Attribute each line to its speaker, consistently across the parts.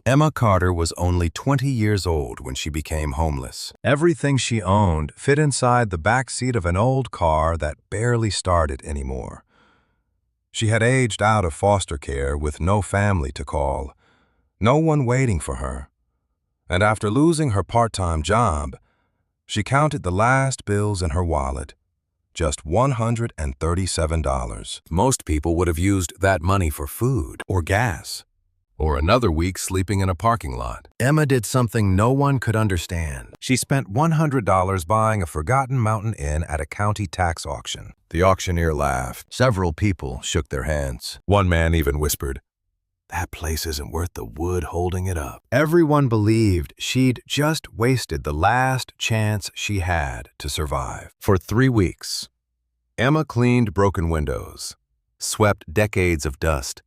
Speaker 1: Emma Carter was only 20 years old when she became homeless. Everything she owned fit inside the back seat of an old car that barely started anymore. She had aged out of foster care with no family to call, no one waiting for her. And after losing her part-time job, she counted the last bills in her wallet, just $137. Most people would have used that money for food or gas, or another week sleeping in a parking lot. Emma did something no one could understand. She spent $100 buying a forgotten mountain inn at a county tax auction. The auctioneer laughed. Several people shook their hands. One man even whispered, "That place isn't worth the wood holding it up." Everyone believed she'd just wasted the last chance she had to survive. For 3 weeks, Emma cleaned broken windows, swept decades of dust,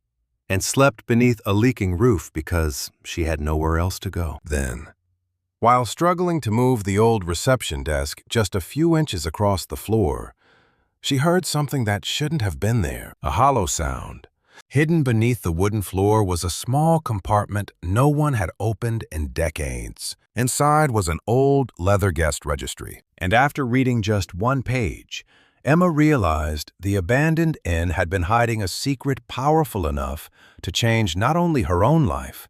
Speaker 1: and slept beneath a leaking roof because she had nowhere else to go. Then, while struggling to move the old reception desk just a few inches across the floor, she heard something that shouldn't have been there, a hollow sound. Hidden beneath the wooden floor was a small compartment no one had opened in decades. Inside was an old leather guest registry, and after reading just one page, Emma realized the abandoned inn had been hiding a secret powerful enough to change not only her own life,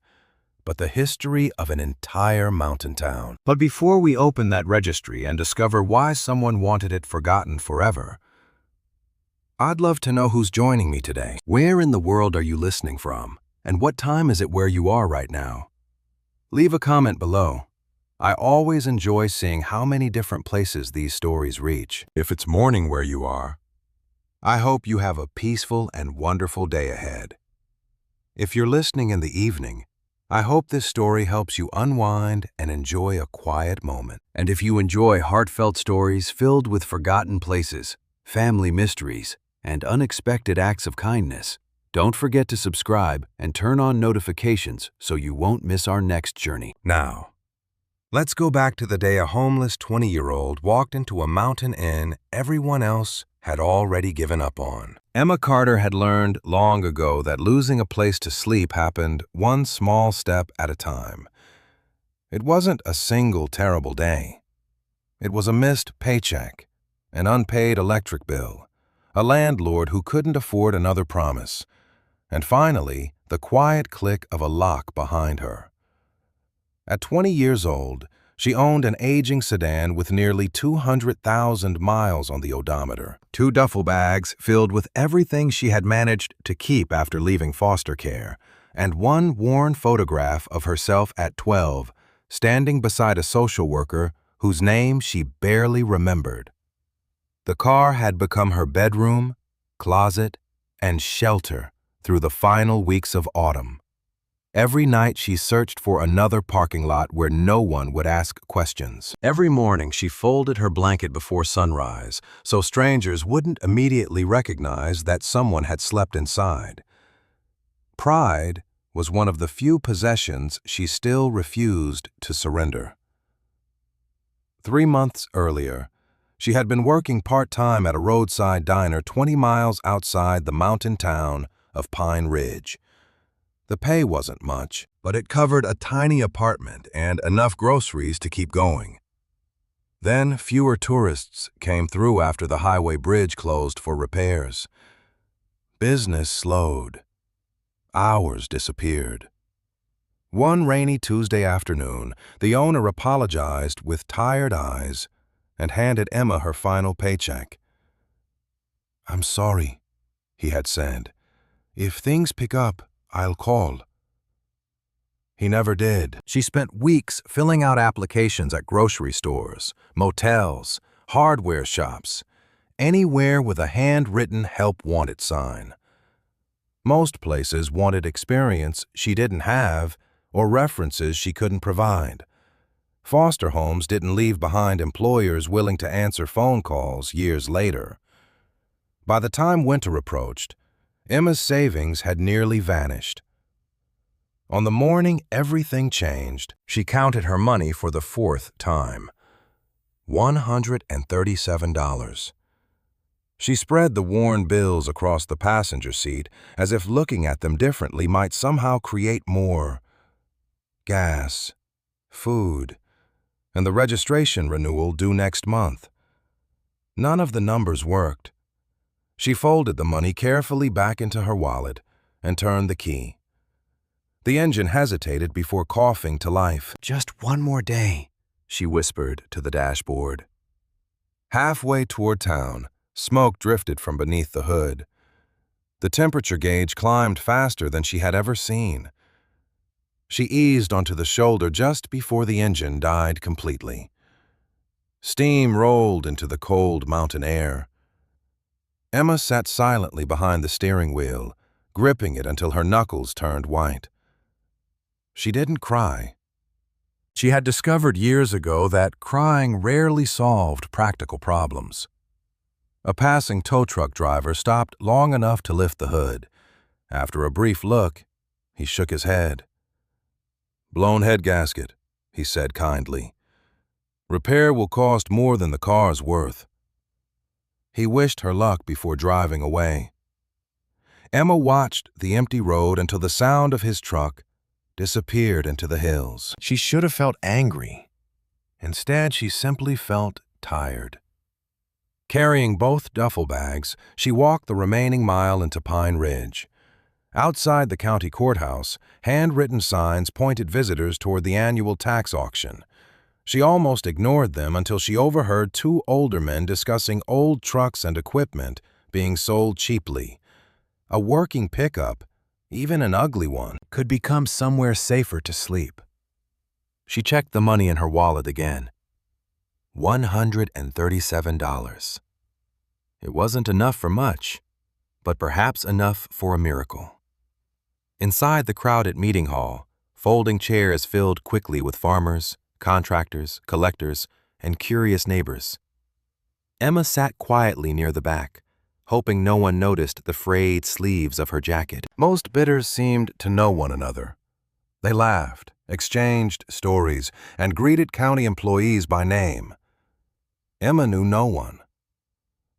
Speaker 1: but the history of an entire mountain town. But before we open that registry and discover why someone wanted it forgotten forever, I'd love to know who's joining me today. Where in the world are you listening from? And what time is it where you are right now? Leave a comment below. I always enjoy seeing how many different places these stories reach. If it's morning where you are, I hope you have a peaceful and wonderful day ahead. If you're listening in the evening, I hope this story helps you unwind and enjoy a quiet moment. And if you enjoy heartfelt stories filled with forgotten places, family mysteries, and unexpected acts of kindness, don't forget to subscribe and turn on notifications so you won't miss our next journey. Now, let's go back to the day a homeless 20-year-old walked into a mountain inn everyone else had already given up on. Emma Carter had learned long ago that losing a place to sleep happened one small step at a time. It wasn't a single terrible day. It was a missed paycheck, an unpaid electric bill, a landlord who couldn't afford another promise, and finally, the quiet click of a lock behind her. At 20 years old, she owned an aging sedan with nearly 200,000 miles on the odometer, 2 duffel bags filled with everything she had managed to keep after leaving foster care, and one worn photograph of herself at 12, standing beside a social worker whose name she barely remembered. The car had become her bedroom, closet, and shelter through the final weeks of autumn. Every night she searched for another parking lot where no one would ask questions. Every morning she folded her blanket before sunrise so strangers wouldn't immediately recognize that someone had slept inside. Pride was one of the few possessions she still refused to surrender. 3 months earlier, she had been working part-time at a roadside diner 20 miles outside the mountain town of Pine Ridge. The pay wasn't much, but it covered a tiny apartment and enough groceries to keep going. Then fewer tourists came through after the highway bridge closed for repairs. Business slowed. Hours disappeared. One rainy Tuesday afternoon, the owner apologized with tired eyes and handed Emma her final paycheck. "I'm sorry," he had said. "If things pick up, I'll call." He never did. She spent weeks filling out applications at grocery stores, motels, hardware shops, anywhere with a handwritten "Help Wanted" sign. Most places wanted experience she didn't have or references she couldn't provide. Foster homes didn't leave behind employers willing to answer phone calls years later. By the time winter approached, Emma's savings had nearly vanished. On the morning everything changed, she counted her money for the 4th time. $137. She spread the worn bills across the passenger seat as if looking at them differently might somehow create more gas, food, and the registration renewal due next month. None of the numbers worked. She folded the money carefully back into her wallet and turned the key. The engine hesitated before coughing to life. "Just one more day," she whispered to the dashboard. Halfway toward town, smoke drifted from beneath the hood. The temperature gauge climbed faster than she had ever seen. She eased onto the shoulder just before the engine died completely. Steam rolled into the cold mountain air. Emma sat silently behind the steering wheel, gripping it until her knuckles turned white. She didn't cry. She had discovered years ago that crying rarely solved practical problems. A passing tow truck driver stopped long enough to lift the hood. After a brief look, he shook his head. "Blown head gasket," he said kindly. "Repair will cost more than the car's worth." He wished her luck before driving away. Emma watched the empty road until the sound of his truck disappeared into the hills. She should have felt angry. Instead, she simply felt tired. Carrying both duffel bags, she walked the remaining mile into Pine Ridge. Outside the county courthouse, handwritten signs pointed visitors toward the annual tax auction. She almost ignored them until she overheard two older men discussing old trucks and equipment being sold cheaply. A working pickup, even an ugly one, could become somewhere safer to sleep. She checked the money in her wallet again. $137. It wasn't enough for much, but perhaps enough for a miracle. Inside the crowded meeting hall, folding chairs filled quickly with farmers, contractors, collectors, and curious neighbors. Emma sat quietly near the back, hoping no one noticed the frayed sleeves of her jacket. Most bidders seemed to know one another. They laughed, exchanged stories, and greeted county employees by name. Emma knew no one.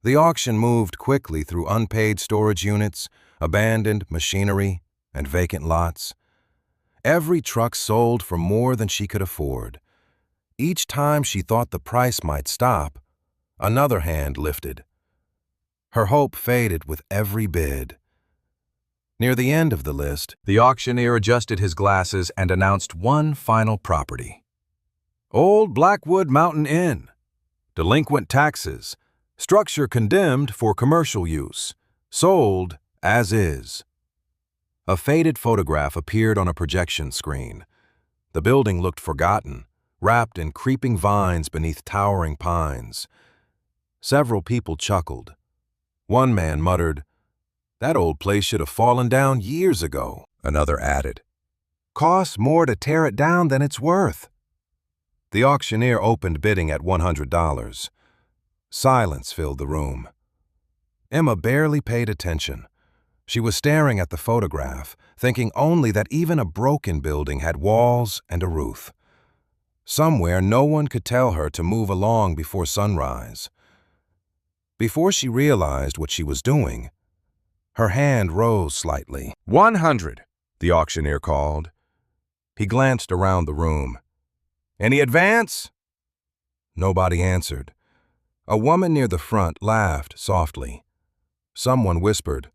Speaker 1: The auction moved quickly through unpaid storage units, abandoned machinery, and vacant lots. Every truck sold for more than she could afford. Each time she thought the price might stop, another hand lifted. Her hope faded with every bid. Near the end of the list, the auctioneer adjusted his glasses and announced one final property. "Old Blackwood Mountain Inn. Delinquent taxes. Structure condemned for commercial use. Sold as is." A faded photograph appeared on a projection screen. The building looked forgotten, wrapped in creeping vines beneath towering pines. Several people chuckled. One man muttered, "That old place should have fallen down years ago." Another added, "Costs more to tear it down than it's worth." The auctioneer opened bidding at $100. Silence filled the room. Emma barely paid attention. She was staring at the photograph, thinking only that even a broken building had walls and a roof. Somewhere no one could tell her to move along before sunrise. Before she realized what she was doing, her hand rose slightly. "100, the auctioneer called. He glanced around the room. "Any advance?" Nobody answered. A woman near the front laughed softly. Someone whispered,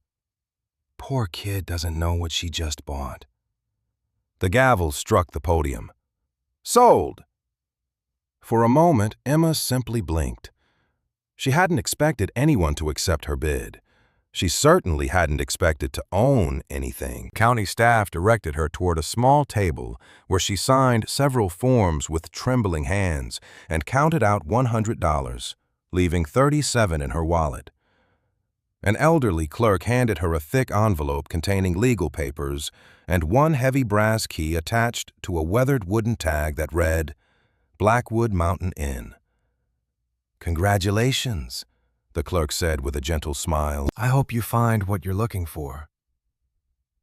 Speaker 1: "Poor kid doesn't know what she just bought." The gavel struck the podium. "Sold!" For a moment, Emma simply blinked. She hadn't expected anyone to accept her bid. She certainly hadn't expected to own anything. County staff directed her toward a small table where she signed several forms with trembling hands and counted out $100, leaving $37 in her wallet. An elderly clerk handed her a thick envelope containing legal papers and one heavy brass key attached to a weathered wooden tag that read, "Blackwood Mountain Inn." "Congratulations," the clerk said with a gentle smile. "I hope you find what you're looking for."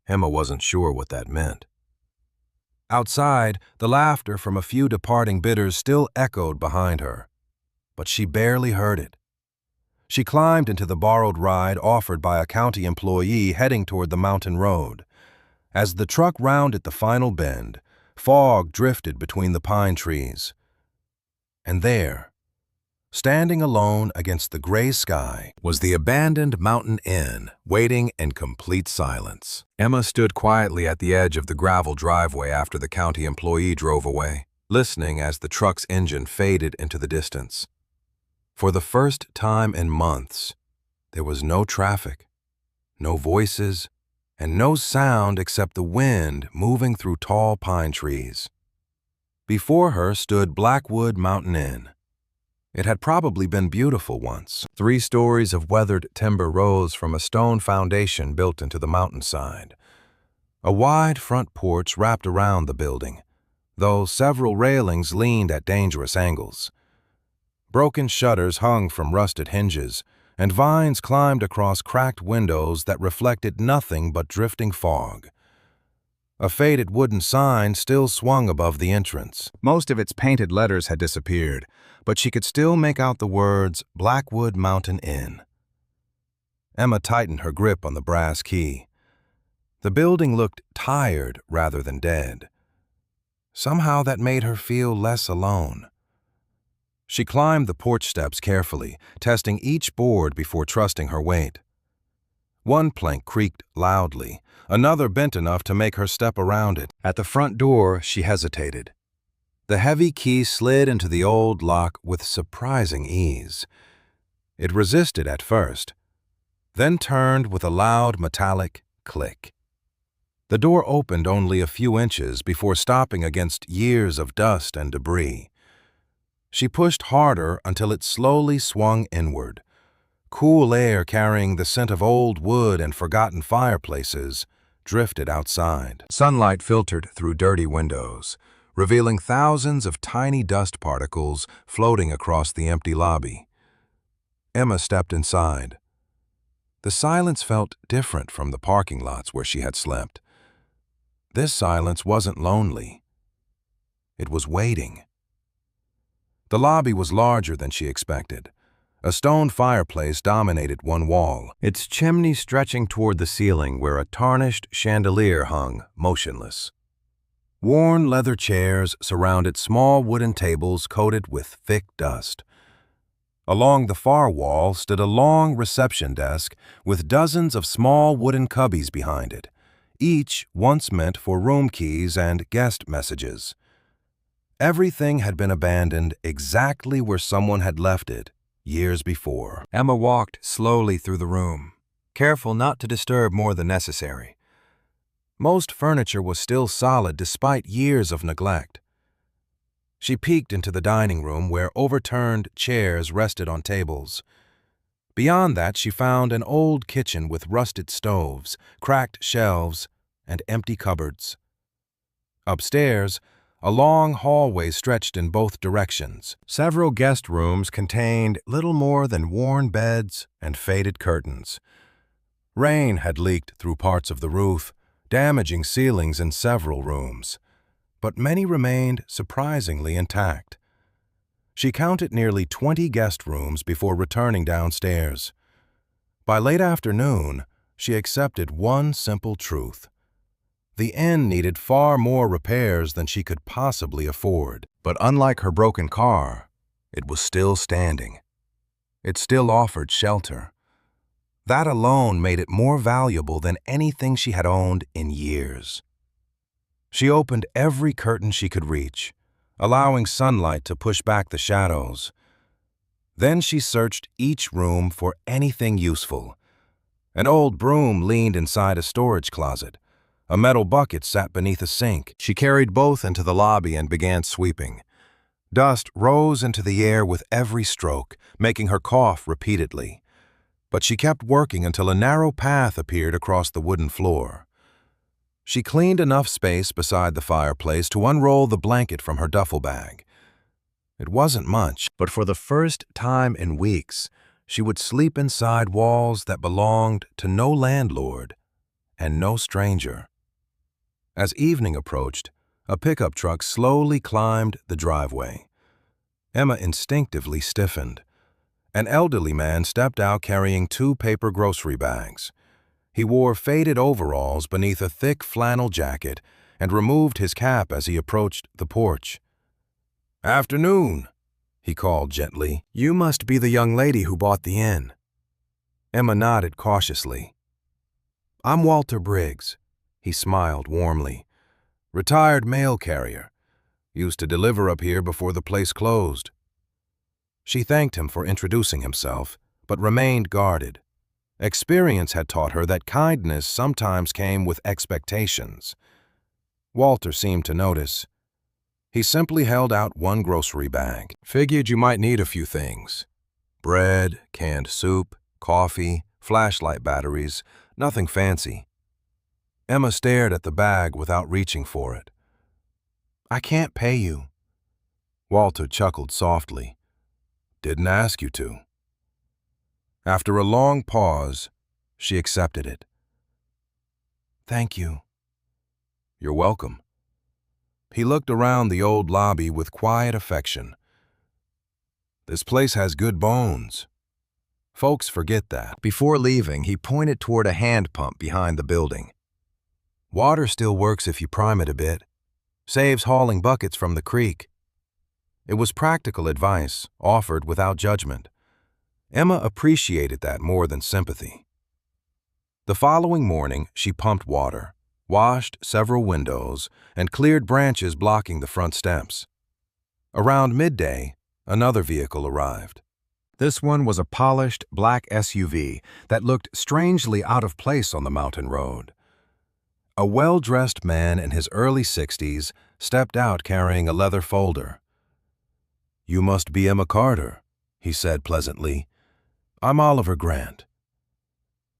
Speaker 1: Emma wasn't sure what that meant. Outside, the laughter from a few departing bidders still echoed behind her, but she barely heard it. She climbed into the borrowed ride offered by a county employee heading toward the mountain road. As the truck rounded the final bend, Fog drifted between the pine trees. And there, standing alone against the gray sky, was the abandoned mountain inn, waiting in complete silence. Emma stood quietly at the edge of the gravel driveway after the county employee drove away, listening as the truck's engine faded into the distance. For the first time in months, there was no traffic, no voices, and no sound except the wind moving through tall pine trees. Before her stood Blackwood Mountain Inn. It had probably been beautiful once. 3 stories of weathered timber rose from a stone foundation built into the mountainside. A wide front porch wrapped around the building, though several railings leaned at dangerous angles. Broken shutters hung from rusted hinges, and vines climbed across cracked windows that reflected nothing but drifting fog. A faded wooden sign still swung above the entrance. Most of its painted letters had disappeared, but she could still make out the words Blackwood Mountain Inn. Emma tightened her grip on the brass key. The building looked tired rather than dead. Somehow that made her feel less alone. She climbed the porch steps carefully, testing each board before trusting her weight. One plank creaked loudly, another bent enough to make her step around it. At the front door, she hesitated. The heavy key slid into the old lock with surprising ease. It resisted at first, then turned with a loud metallic click. The door opened only a few inches before stopping against years of dust and debris. She pushed harder until it slowly swung inward. Cool air carrying the scent of old wood and forgotten fireplaces drifted outside. Sunlight filtered through dirty windows, revealing thousands of tiny dust particles floating across the empty lobby. Emma stepped inside. The silence felt different from the parking lots where she had slept. This silence wasn't lonely. It was waiting. The lobby was larger than she expected. A stone fireplace dominated one wall, its chimney stretching toward the ceiling where a tarnished chandelier hung motionless. Worn leather chairs surrounded small wooden tables coated with thick dust. Along the far wall stood a long reception desk with dozens of small wooden cubbies behind it, each once meant for room keys and guest messages. Everything had been abandoned exactly where someone had left it years before. Emma walked slowly through the room, careful not to disturb more than necessary. Most furniture was still solid despite years of neglect. She peeked into the dining room where overturned chairs rested on tables. Beyond that, she found an old kitchen with rusted stoves, cracked shelves, and empty cupboards. Upstairs, a long hallway stretched in both directions. Several guest rooms contained little more than worn beds and faded curtains. Rain had leaked through parts of the roof, damaging ceilings in several rooms, but many remained surprisingly intact. She counted nearly 20 guest rooms before returning downstairs. By late afternoon, she accepted one simple truth. The inn needed far more repairs than she could possibly afford. But unlike her broken car, it was still standing. It still offered shelter. That alone made it more valuable than anything she had owned in years. She opened every curtain she could reach, allowing sunlight to push back the shadows. Then she searched each room for anything useful. An old broom leaned inside a storage closet. A metal bucket sat beneath a sink. She carried both into the lobby and began sweeping. Dust rose into the air with every stroke, making her cough repeatedly. But she kept working until a narrow path appeared across the wooden floor. She cleaned enough space beside the fireplace to unroll the blanket from her duffel bag. It wasn't much, but for the first time in weeks, she would sleep inside walls that belonged to no landlord and no stranger. As evening approached, a pickup truck slowly climbed the driveway. Emma instinctively stiffened. An elderly man stepped out carrying 2 paper grocery bags. He wore faded overalls beneath a thick flannel jacket, and removed his cap as he approached the porch. "Afternoon," he called gently. "You must be the young lady who bought the inn." Emma nodded cautiously. "I'm Walter Briggs," he smiled warmly. "Retired mail carrier. Used to deliver up here before the place closed." She thanked him for introducing himself, but remained guarded. Experience had taught her that kindness sometimes came with expectations. Walter seemed to notice. He simply held out one grocery bag. "Figured you might need a few things. Bread, canned soup, coffee, flashlight batteries, nothing fancy." Emma stared at the bag without reaching for it. "I can't pay you." Walter chuckled softly. "Didn't ask you to." After a long pause, she accepted it. "Thank you." "You're welcome." He looked around the old lobby with quiet affection. "This place has good bones. Folks forget that." Before leaving, he pointed toward a hand pump behind the building. "Water still works if you prime it a bit. Saves hauling buckets from the creek." It was practical advice, offered without judgment. Emma appreciated that more than sympathy. The following morning, she pumped water, washed several windows, and cleared branches blocking the front steps. Around midday, another vehicle arrived. This one was a polished black SUV that looked strangely out of place on the mountain road. A well-dressed man in his early 60s stepped out carrying a leather folder. "You must be Emma Carter," he said pleasantly. "I'm Oliver Grant."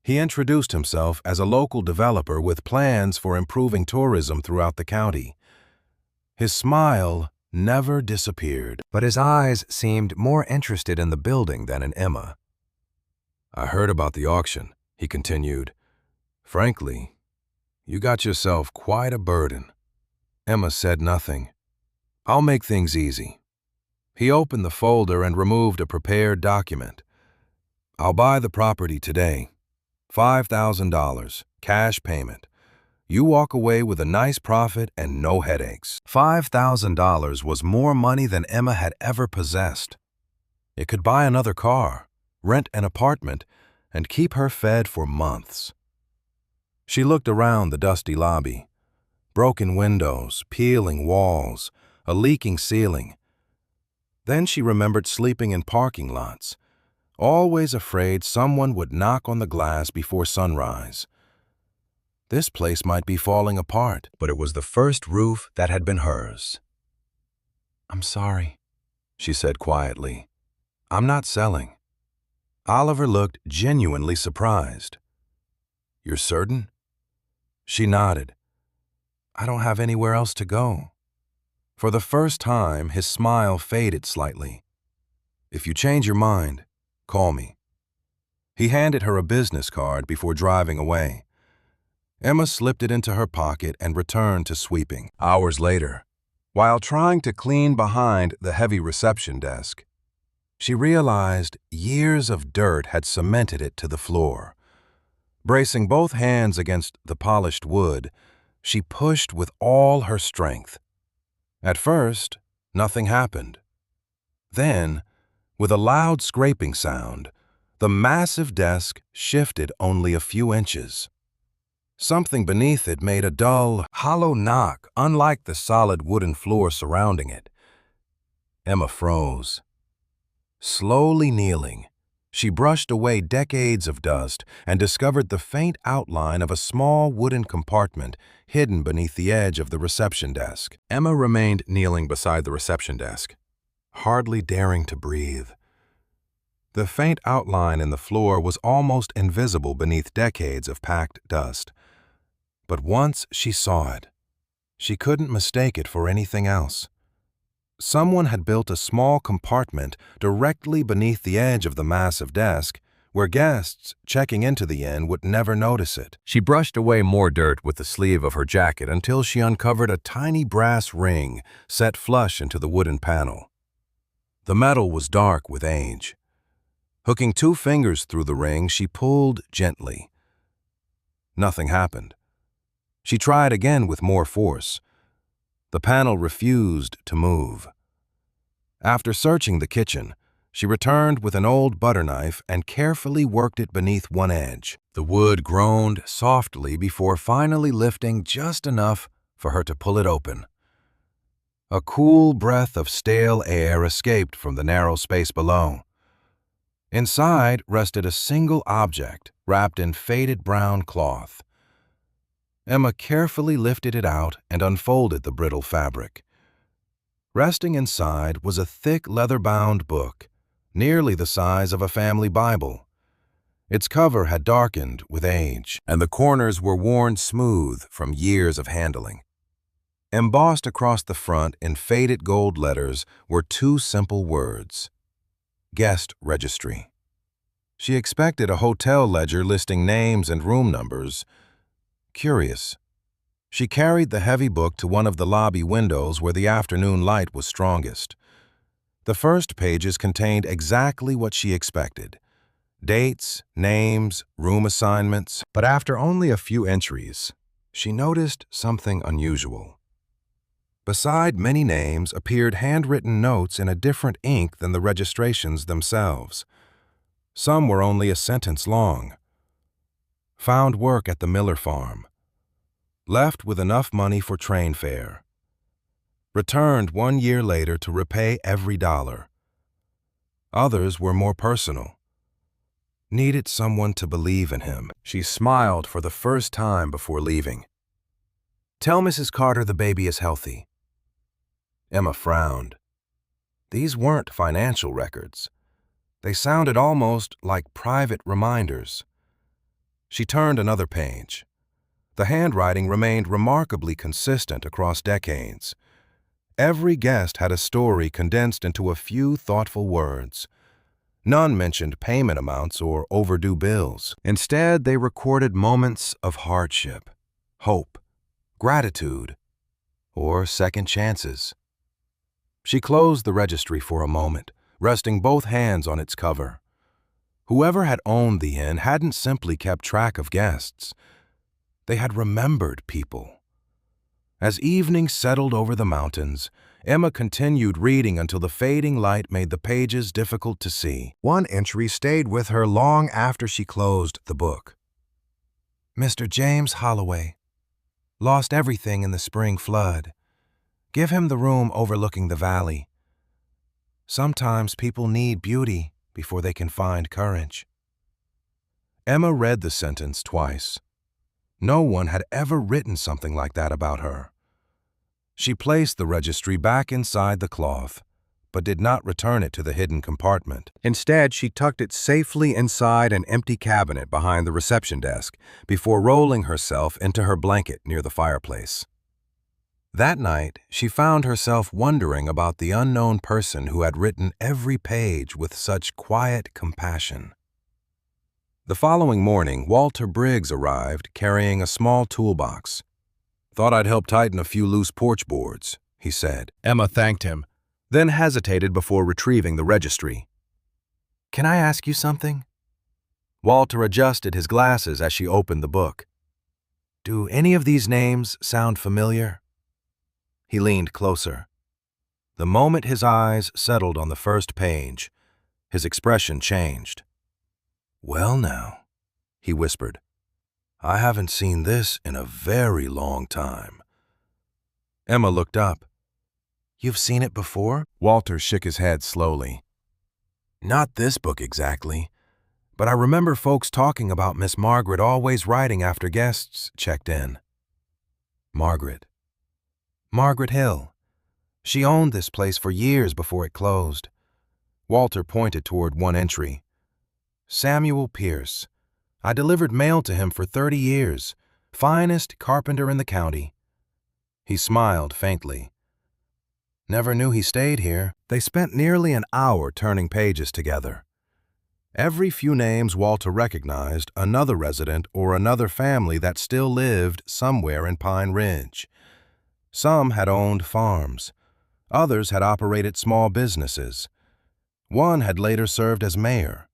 Speaker 1: He introduced himself as a local developer with plans for improving tourism throughout the county. His smile never disappeared, but his eyes seemed more interested in the building than in Emma. "I heard about the auction," he continued. "Frankly, you got yourself quite a burden." Emma said nothing. "I'll make things easy." He opened the folder and removed a prepared document. "I'll buy the property today. $5,000, cash payment. You walk away with a nice profit and no headaches." $5,000 was more money than Emma had ever possessed. It could buy another car, rent an apartment, and keep her fed for months. She looked around the dusty lobby. Broken windows, peeling walls, a leaking ceiling. Then she remembered sleeping in parking lots, always afraid someone would knock on the glass before sunrise. This place might be falling apart, but it was the first roof that had been hers. "I'm sorry," she said quietly. "I'm not selling." Oliver looked genuinely surprised. "You're certain?" She nodded. "I don't have anywhere else to go." For the first time, his smile faded slightly. "If you change your mind, call me." He handed her a business card before driving away. Emma slipped it into her pocket and returned to sweeping. Hours later, while trying to clean behind the heavy reception desk, she realized years of dirt had cemented it to the floor. Bracing both hands against the polished wood, she pushed with all her strength. At first, nothing happened. Then, with a loud scraping sound, the massive desk shifted only a few inches. Something beneath it made a dull, hollow knock, unlike the solid wooden floor surrounding it. Emma froze. Slowly kneeling, she brushed away decades of dust and discovered the faint outline of a small wooden compartment hidden beneath the edge of the reception desk. Emma remained kneeling beside the reception desk, hardly daring to breathe. The faint outline in the floor was almost invisible beneath decades of packed dust. But once she saw it, she couldn't mistake it for anything else. Someone had built a small compartment directly beneath the edge of the massive desk, where guests checking into the inn would never notice it. She brushed away more dirt with the sleeve of her jacket until she uncovered a tiny brass ring set flush into the wooden panel. The metal was dark with age. Hooking 2 fingers through the ring, she pulled gently. Nothing happened. She tried again with more force. The panel refused to move. After searching the kitchen, she returned with an old butter knife and carefully worked it beneath one edge. The wood groaned softly before finally lifting just enough for her to pull it open. A cool breath of stale air escaped from the narrow space below. Inside rested a single object wrapped in faded brown cloth. Emma carefully lifted it out and unfolded the brittle fabric. Resting inside was a thick leather-bound book, nearly the size of a family Bible. Its cover had darkened with age, and the corners were worn smooth from years of handling. Embossed across the front in faded gold letters were two simple words: Guest Registry. She expected a hotel ledger listing names and room numbers. Curious. She carried the heavy book to one of the lobby windows where the afternoon light was strongest. The first pages contained exactly what she expected: dates, names, room assignments. But after only a few entries, she noticed something unusual. Beside many names appeared handwritten notes in a different ink than the registrations themselves. Some were only a sentence long. Found work at the Miller farm. Left with enough money for train fare. Returned 1 year later to repay every dollar. Others were more personal. Needed someone to believe in him. She smiled for the first time before leaving. Tell Mrs. Carter the baby is healthy. Emma frowned. These weren't financial records. They sounded almost like private reminders. She turned another page. The handwriting remained remarkably consistent across decades. Every guest had a story condensed into a few thoughtful words. None mentioned payment amounts or overdue bills. Instead, they recorded moments of hardship, hope, gratitude, or second chances. She closed the registry for a moment, resting both hands on its cover. Whoever had owned the inn hadn't simply kept track of guests. They had remembered people. As evening settled over the mountains, Emma continued reading until the fading light made the pages difficult to see. One entry stayed with her long after she closed the book. Mr. James Holloway. Lost everything in the spring flood. Give him the room overlooking the valley. Sometimes people need beauty before they can find courage. Emma read the sentence twice. No one had ever written something like that about her. She placed the registry back inside the cloth, but did not return it to the hidden compartment. Instead, she tucked it safely inside an empty cabinet behind the reception desk before rolling herself into her blanket near the fireplace. That night, she found herself wondering about the unknown person who had written every page with such quiet compassion. The following morning, Walter Briggs arrived carrying a small toolbox. Thought I'd help tighten a few loose porch boards, he said. Emma thanked him, then hesitated before retrieving the registry. Can I ask you something? Walter adjusted his glasses as she opened the book. Do any of these names sound familiar? He leaned closer. The moment his eyes settled on the first page, his expression changed. Well now, he whispered, I haven't seen this in a very long time. Emma looked up. You've seen it before? Walter shook his head slowly. Not this book exactly, but I remember folks talking about Miss Margaret always writing after guests checked in. Margaret Hill. She owned this place for years before it closed. Walter pointed toward one entry. Samuel Pierce. I delivered mail to him for 30 years. Finest carpenter in the county. He smiled faintly. Never knew he stayed here. They spent nearly an hour turning pages together. Every few names Walter recognized another resident or another family that still lived somewhere in Pine Ridge. Some had owned farms. Others had operated small businesses. One had later served as mayor.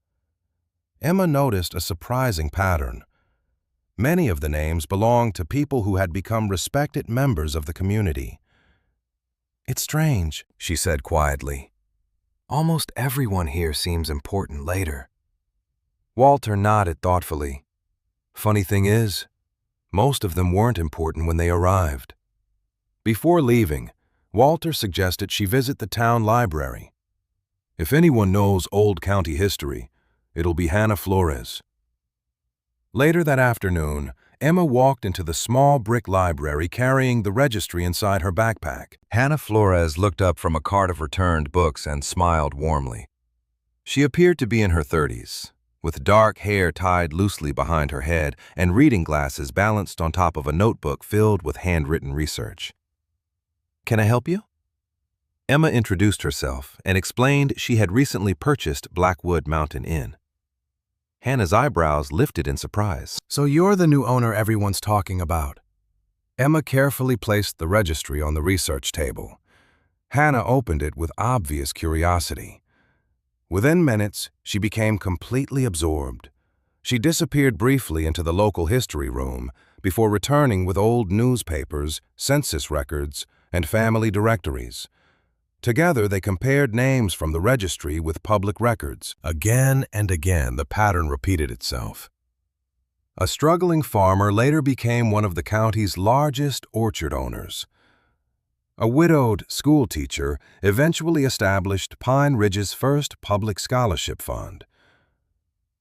Speaker 1: Emma noticed a surprising pattern. Many of the names belonged to people who had become respected members of the community. "It's strange," she said quietly. "Almost everyone here seems important later." Walter nodded thoughtfully. "Funny thing is, most of them weren't important when they arrived." Before leaving, Walter suggested she visit the town library. "If anyone knows old county history, it'll be Hannah Flores." Later that afternoon, Emma walked into the small brick library carrying the registry inside her backpack. Hannah Flores looked up from a cart of returned books and smiled warmly. She appeared to be in her 30s, with dark hair tied loosely behind her head and reading glasses balanced on top of a notebook filled with handwritten research. "Can I help you?" Emma introduced herself and explained she had recently purchased Blackwood Mountain Inn. Hannah's eyebrows lifted in surprise. "So you're the new owner everyone's talking about." Emma carefully placed the registry on the research table. Hannah opened it with obvious curiosity. Within minutes, she became completely absorbed. She disappeared briefly into the local history room before returning with old newspapers, census records, and family directories. Together, they compared names from the registry with public records. Again and again, the pattern repeated itself. A struggling farmer later became one of the county's largest orchard owners. A widowed schoolteacher eventually established Pine Ridge's first public scholarship fund.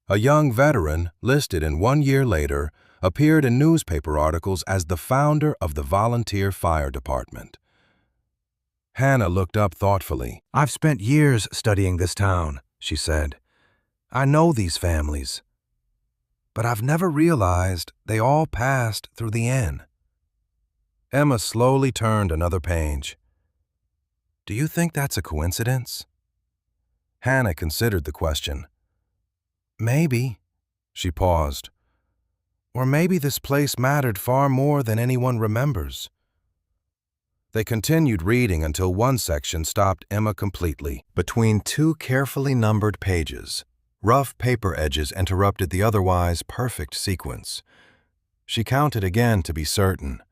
Speaker 1: A young veteran, listed in 1 year later, appeared in newspaper articles as the founder of the volunteer fire department. Hannah looked up thoughtfully. "I've spent years studying this town," she said. "I know these families, but I've never realized they all passed through the inn." Emma slowly turned another page. "Do you think that's a coincidence?" Hannah considered the question. "Maybe." She paused. "Or maybe this place mattered far more than anyone remembers." They continued reading until one section stopped Emma completely. Between two carefully numbered pages, rough paper edges interrupted the otherwise perfect sequence. She counted again to be certain.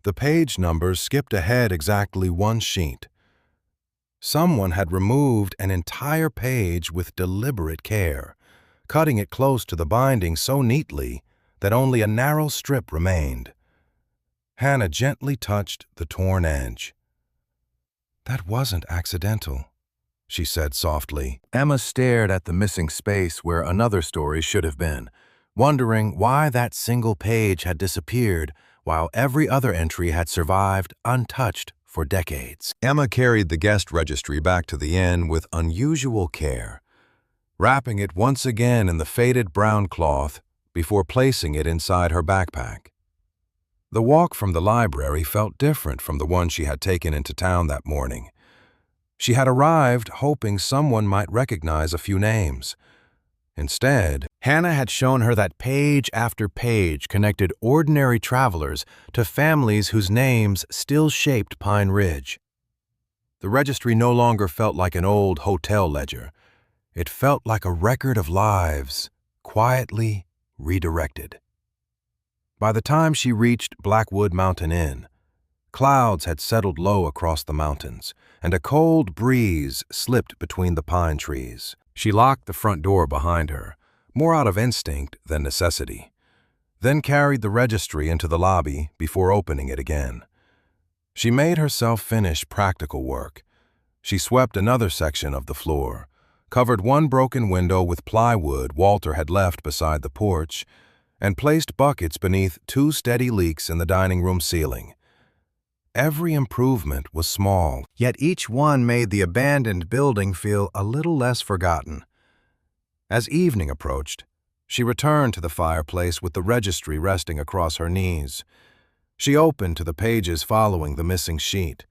Speaker 1: The page numbers skipped ahead exactly one sheet. Someone had removed an entire page with deliberate care, cutting it close to the binding so neatly that only a narrow strip remained. Hannah gently touched the torn edge. "That wasn't accidental," she said softly. Emma stared at the missing space where another story should have been, wondering why that single page had disappeared while every other entry had survived untouched for decades. Emma carried the guest registry back to the inn with unusual care, wrapping it once again in the faded brown cloth before placing it inside her backpack. The walk from the library felt different from the one she had taken into town that morning. She had arrived hoping someone might recognize a few names. Instead, Hannah had shown her that page after page connected ordinary travelers to families whose names still shaped Pine Ridge. The registry no longer felt like an old hotel ledger. It felt like a record of lives, quietly redirected. By the time she reached Blackwood Mountain Inn, clouds had settled low across the mountains, and a cold breeze slipped between the pine trees. She locked the front door behind her, more out of instinct than necessity, then carried the registry into the lobby before opening it again. She made herself finish practical work. She swept another section of the floor, covered one broken window with plywood Walter had left beside the porch, and placed buckets beneath two steady leaks in the dining room ceiling. Every improvement was small, yet each one made the abandoned building feel a little less forgotten. As evening approached, she returned to the fireplace with the registry resting across her knees. She opened to the pages following the missing sheet.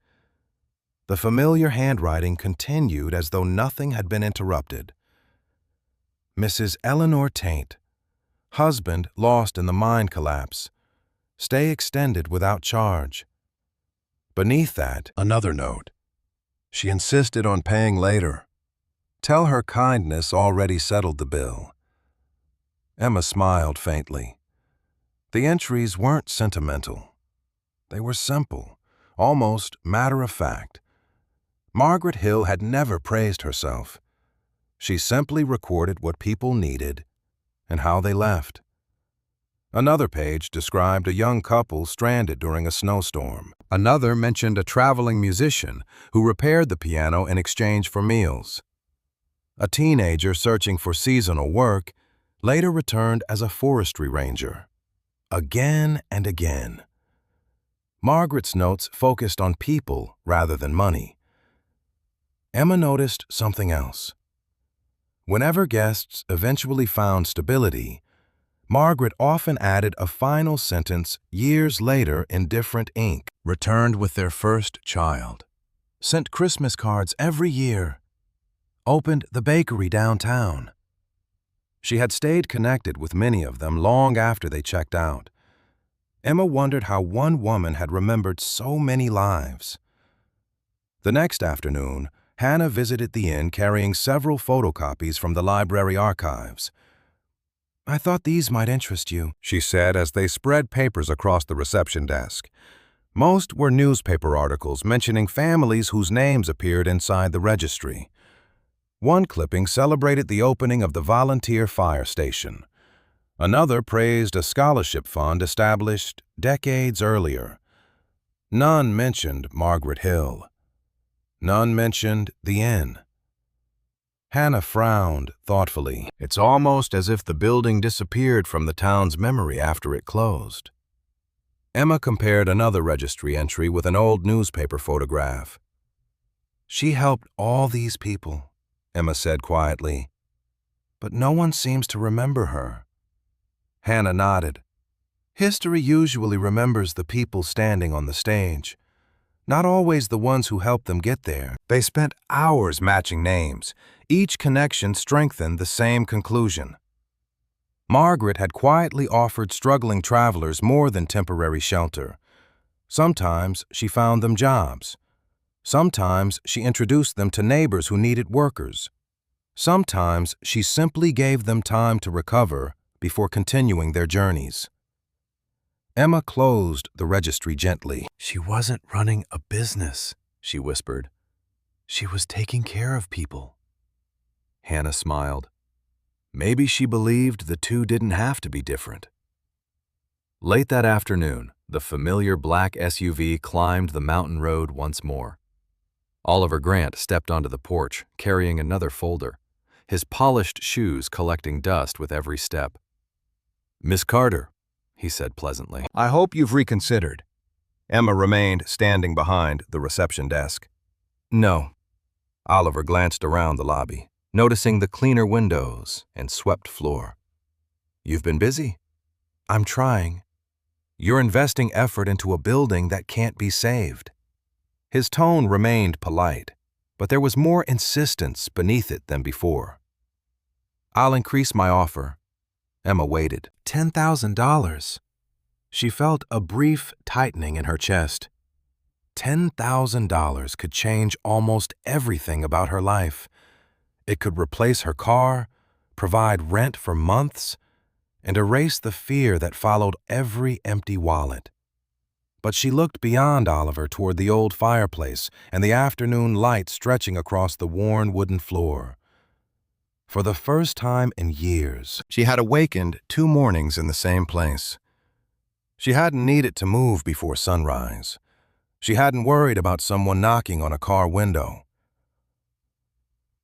Speaker 1: The familiar handwriting continued as though nothing had been interrupted. Mrs. Eleanor Taint. Husband lost in the mine collapse. Stay extended without charge. Beneath that, another note. She insisted on paying later. Tell her kindness already settled the bill. Emma smiled faintly. The entries weren't sentimental. They were simple, almost matter-of-fact. Margaret Hill had never praised herself. She simply recorded what people needed and how they left. Another page described a young couple stranded during a snowstorm. Another mentioned a traveling musician who repaired the piano in exchange for meals. A teenager searching for seasonal work later returned as a forestry ranger. Again and again. Margaret's notes focused on people rather than money. Emma noticed something else. Whenever guests eventually found stability, Margaret often added a final sentence years later in different ink. Returned with their first child. Sent Christmas cards every year. Opened the bakery downtown. She had stayed connected with many of them long after they checked out. Emma wondered how one woman had remembered so many lives. The next afternoon, Hannah visited the inn carrying several photocopies from the library archives. "I thought these might interest you," she said as they spread papers across the reception desk. Most were newspaper articles mentioning families whose names appeared inside the registry. One clipping celebrated the opening of the volunteer fire station. Another praised a scholarship fund established decades earlier. None mentioned Margaret Hill. None mentioned the inn. Hannah frowned thoughtfully. It's almost as if the building disappeared from the town's memory after it closed. Emma compared another registry entry with an old newspaper photograph. "She helped all these people," Emma said quietly, "but no one seems to remember her." Hannah nodded. "History usually remembers the people standing on the stage, not always the ones who helped them get there." They spent hours matching names. Each connection strengthened the same conclusion. Margaret had quietly offered struggling travelers more than temporary shelter. Sometimes she found them jobs. Sometimes she introduced them to neighbors who needed workers. Sometimes she simply gave them time to recover before continuing their journeys. Emma closed the registry gently. "She wasn't running a business," she whispered. "She was taking care of people." Hannah smiled. Maybe she believed the two didn't have to be different. Late that afternoon, the familiar black SUV climbed the mountain road once more. Oliver Grant stepped onto the porch, carrying another folder, his polished shoes collecting dust with every step. "Miss Carter," he said pleasantly, "I hope you've reconsidered." Emma remained standing behind the reception desk. "No." Oliver glanced around the lobby, noticing the cleaner windows and swept floor. "You've been busy." "I'm trying." "You're investing effort into a building that can't be saved." His tone remained polite, but there was more insistence beneath it than before. "I'll increase my offer." Emma waited. $10,000. She felt a brief tightening in her chest. $10,000 could change almost everything about her life. It could replace her car, provide rent for months, and erase the fear that followed every empty wallet. But she looked beyond Oliver toward the old fireplace and the afternoon light stretching across the worn wooden floor. For the first time in years, she had awakened 2 mornings in the same place. She hadn't needed to move before sunrise. She hadn't worried about someone knocking on a car window.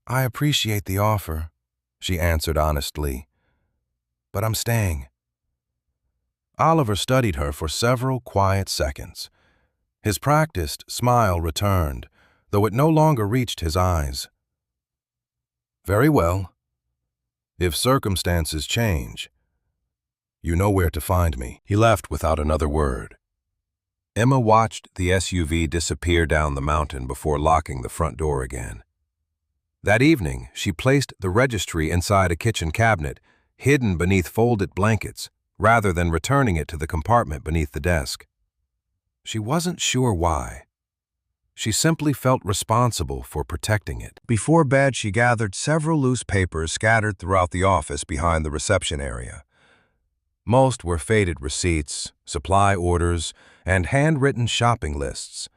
Speaker 1: "I appreciate the offer," she answered honestly, "but I'm staying." Oliver studied her for several quiet seconds. His practiced smile returned, though it no longer reached his eyes. "Very well. If circumstances change, you know where to find me." He left without another word. Emma watched the SUV disappear down the mountain before locking the front door again. That evening, she placed the registry inside a kitchen cabinet, hidden beneath folded blankets, rather than returning it to the compartment beneath the desk. She wasn't sure why. She simply felt responsible for protecting it. Before bed, she gathered several loose papers scattered throughout the office behind the reception area. Most were faded receipts, supply orders, and handwritten shopping lists.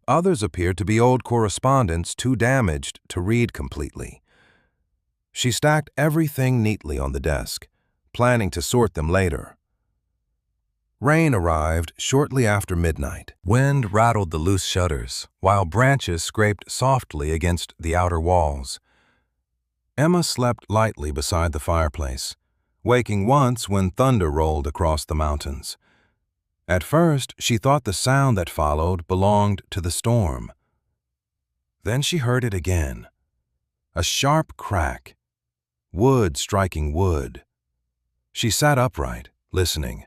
Speaker 1: Others appeared to be old correspondence too damaged to read completely. She stacked everything neatly on the desk, planning to sort them later. Rain arrived shortly after midnight. Wind rattled the loose shutters, while branches scraped softly against the outer walls. Emma slept lightly beside the fireplace, waking once when thunder rolled across the mountains. At first, she thought the sound that followed belonged to the storm. Then she heard it again. A sharp crack. Wood striking wood. She sat upright, listening.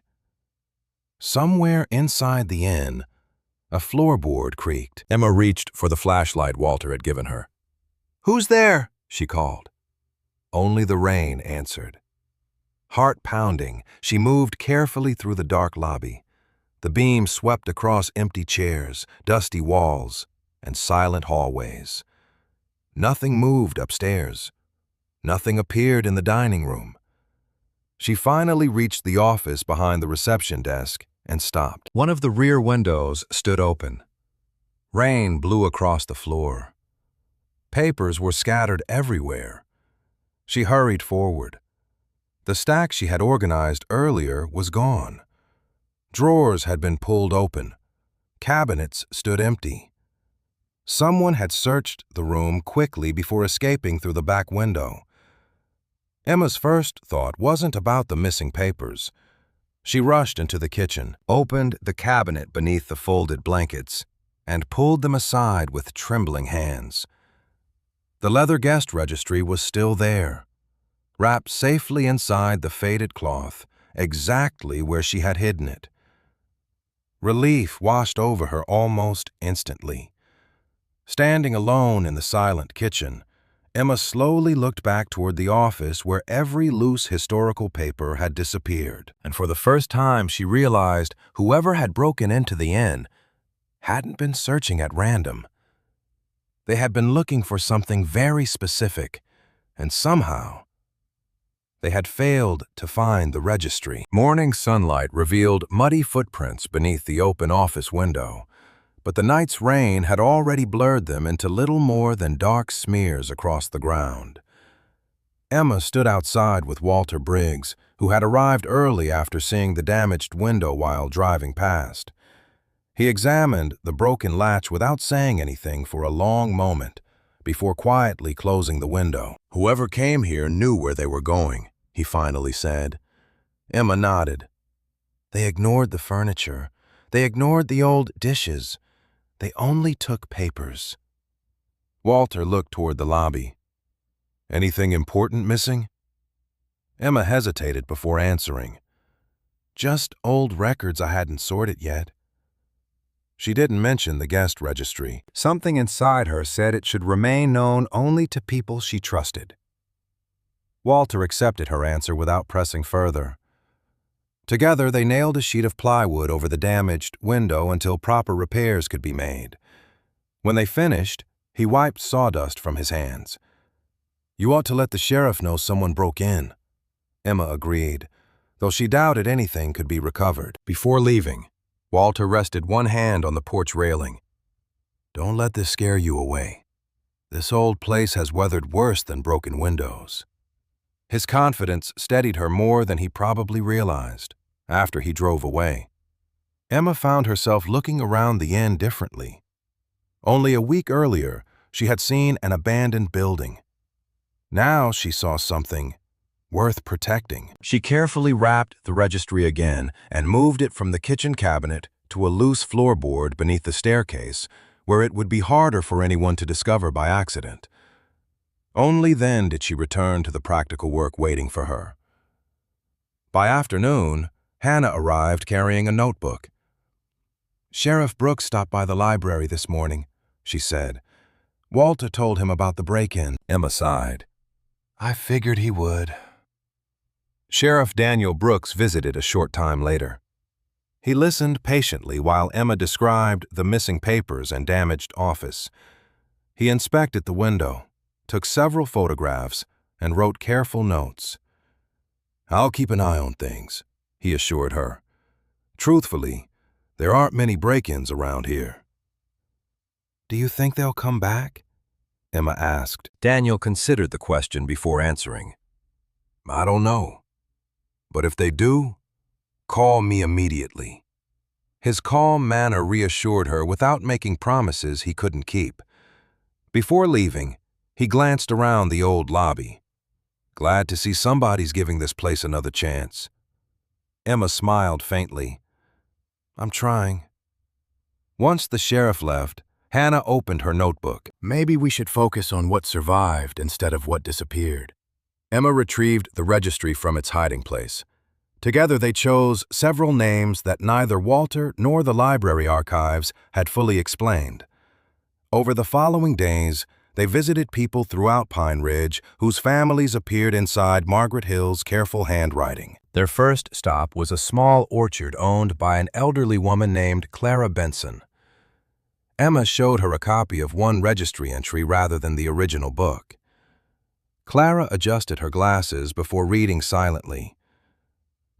Speaker 1: Somewhere inside the inn, a floorboard creaked. Emma reached for the flashlight Walter had given her. "Who's there?" she called. Only the rain answered. Heart pounding, she moved carefully through the dark lobby. The beam swept across empty chairs, dusty walls, and silent hallways. Nothing moved upstairs. Nothing appeared in the dining room. She finally reached the office behind the reception desk and stopped. One of the rear windows stood open. Rain blew across the floor. Papers were scattered everywhere. She hurried forward. The stack she had organized earlier was gone. Drawers had been pulled open. Cabinets stood empty. Someone had searched the room quickly before escaping through the back window. Emma's first thought wasn't about the missing papers. She rushed into the kitchen, opened the cabinet beneath the folded blankets, and pulled them aside with trembling hands. The leather guest registry was still there, wrapped safely inside the faded cloth, exactly where she had hidden it. Relief washed over her almost instantly. Standing alone in the silent kitchen, Emma slowly looked back toward the office where every loose historical paper had disappeared. And for the first time, she realized whoever had broken into the inn hadn't been searching at random. They had been looking for something very specific, and somehow they had failed to find the registry. Morning sunlight revealed muddy footprints beneath the open office window, but the night's rain had already blurred them into little more than dark smears across the ground. Emma stood outside with Walter Briggs, who had arrived early after seeing the damaged window while driving past. He examined the broken latch without saying anything for a long moment, before quietly closing the window. "Whoever came here knew where they were going," he finally said. Emma nodded. They ignored the furniture. They ignored the old dishes. They only took papers. Walter looked toward the lobby. "Anything important missing?" Emma hesitated before answering. "Just old records I hadn't sorted yet." She didn't mention the guest registry. Something inside her said it should remain known only to people she trusted. Walter accepted her answer without pressing further. Together, they nailed a sheet of plywood over the damaged window until proper repairs could be made. When they finished, he wiped sawdust from his hands. "You ought to let the sheriff know someone broke in," Emma agreed, though she doubted anything could be recovered. Before leaving, Walter rested one hand on the porch railing. "Don't let this scare you away. This old place has weathered worse than broken windows." His confidence steadied her more than he probably realized. After he drove away, Emma found herself looking around the inn differently. Only a week earlier, she had seen an abandoned building. Now she saw something worth protecting. She carefully wrapped the registry again and moved it from the kitchen cabinet to a loose floorboard beneath the staircase, where it would be harder for anyone to discover by accident. Only then did she return to the practical work waiting for her. By afternoon, Hannah arrived carrying a notebook. "Sheriff Brooks stopped by the library this morning," she said. "Walter told him about the break-in." Emma sighed. "I figured he would." Sheriff Daniel Brooks visited a short time later. He listened patiently while Emma described the missing papers and damaged office. He inspected the window, took several photographs, and wrote careful notes. "I'll keep an eye on things," he assured her. "Truthfully, there aren't many break-ins around here." "Do you think they'll come back?" Emma asked. Daniel considered the question before answering. "I don't know. But if they do, call me immediately." His calm manner reassured her without making promises he couldn't keep. Before leaving, he glanced around the old lobby. "Glad to see somebody's giving this place another chance." Emma smiled faintly. "I'm trying." Once the sheriff left, Hannah opened her notebook. "Maybe we should focus on what survived instead of what disappeared." Emma retrieved the registry from its hiding place. Together they chose several names that neither Walter nor the library archives had fully explained. Over the following days, they visited people throughout Pine Ridge whose families appeared inside Margaret Hill's careful handwriting. Their first stop was a small orchard owned by an elderly woman named Clara Benson. Emma showed her a copy of one registry entry rather than the original book. Clara adjusted her glasses before reading silently.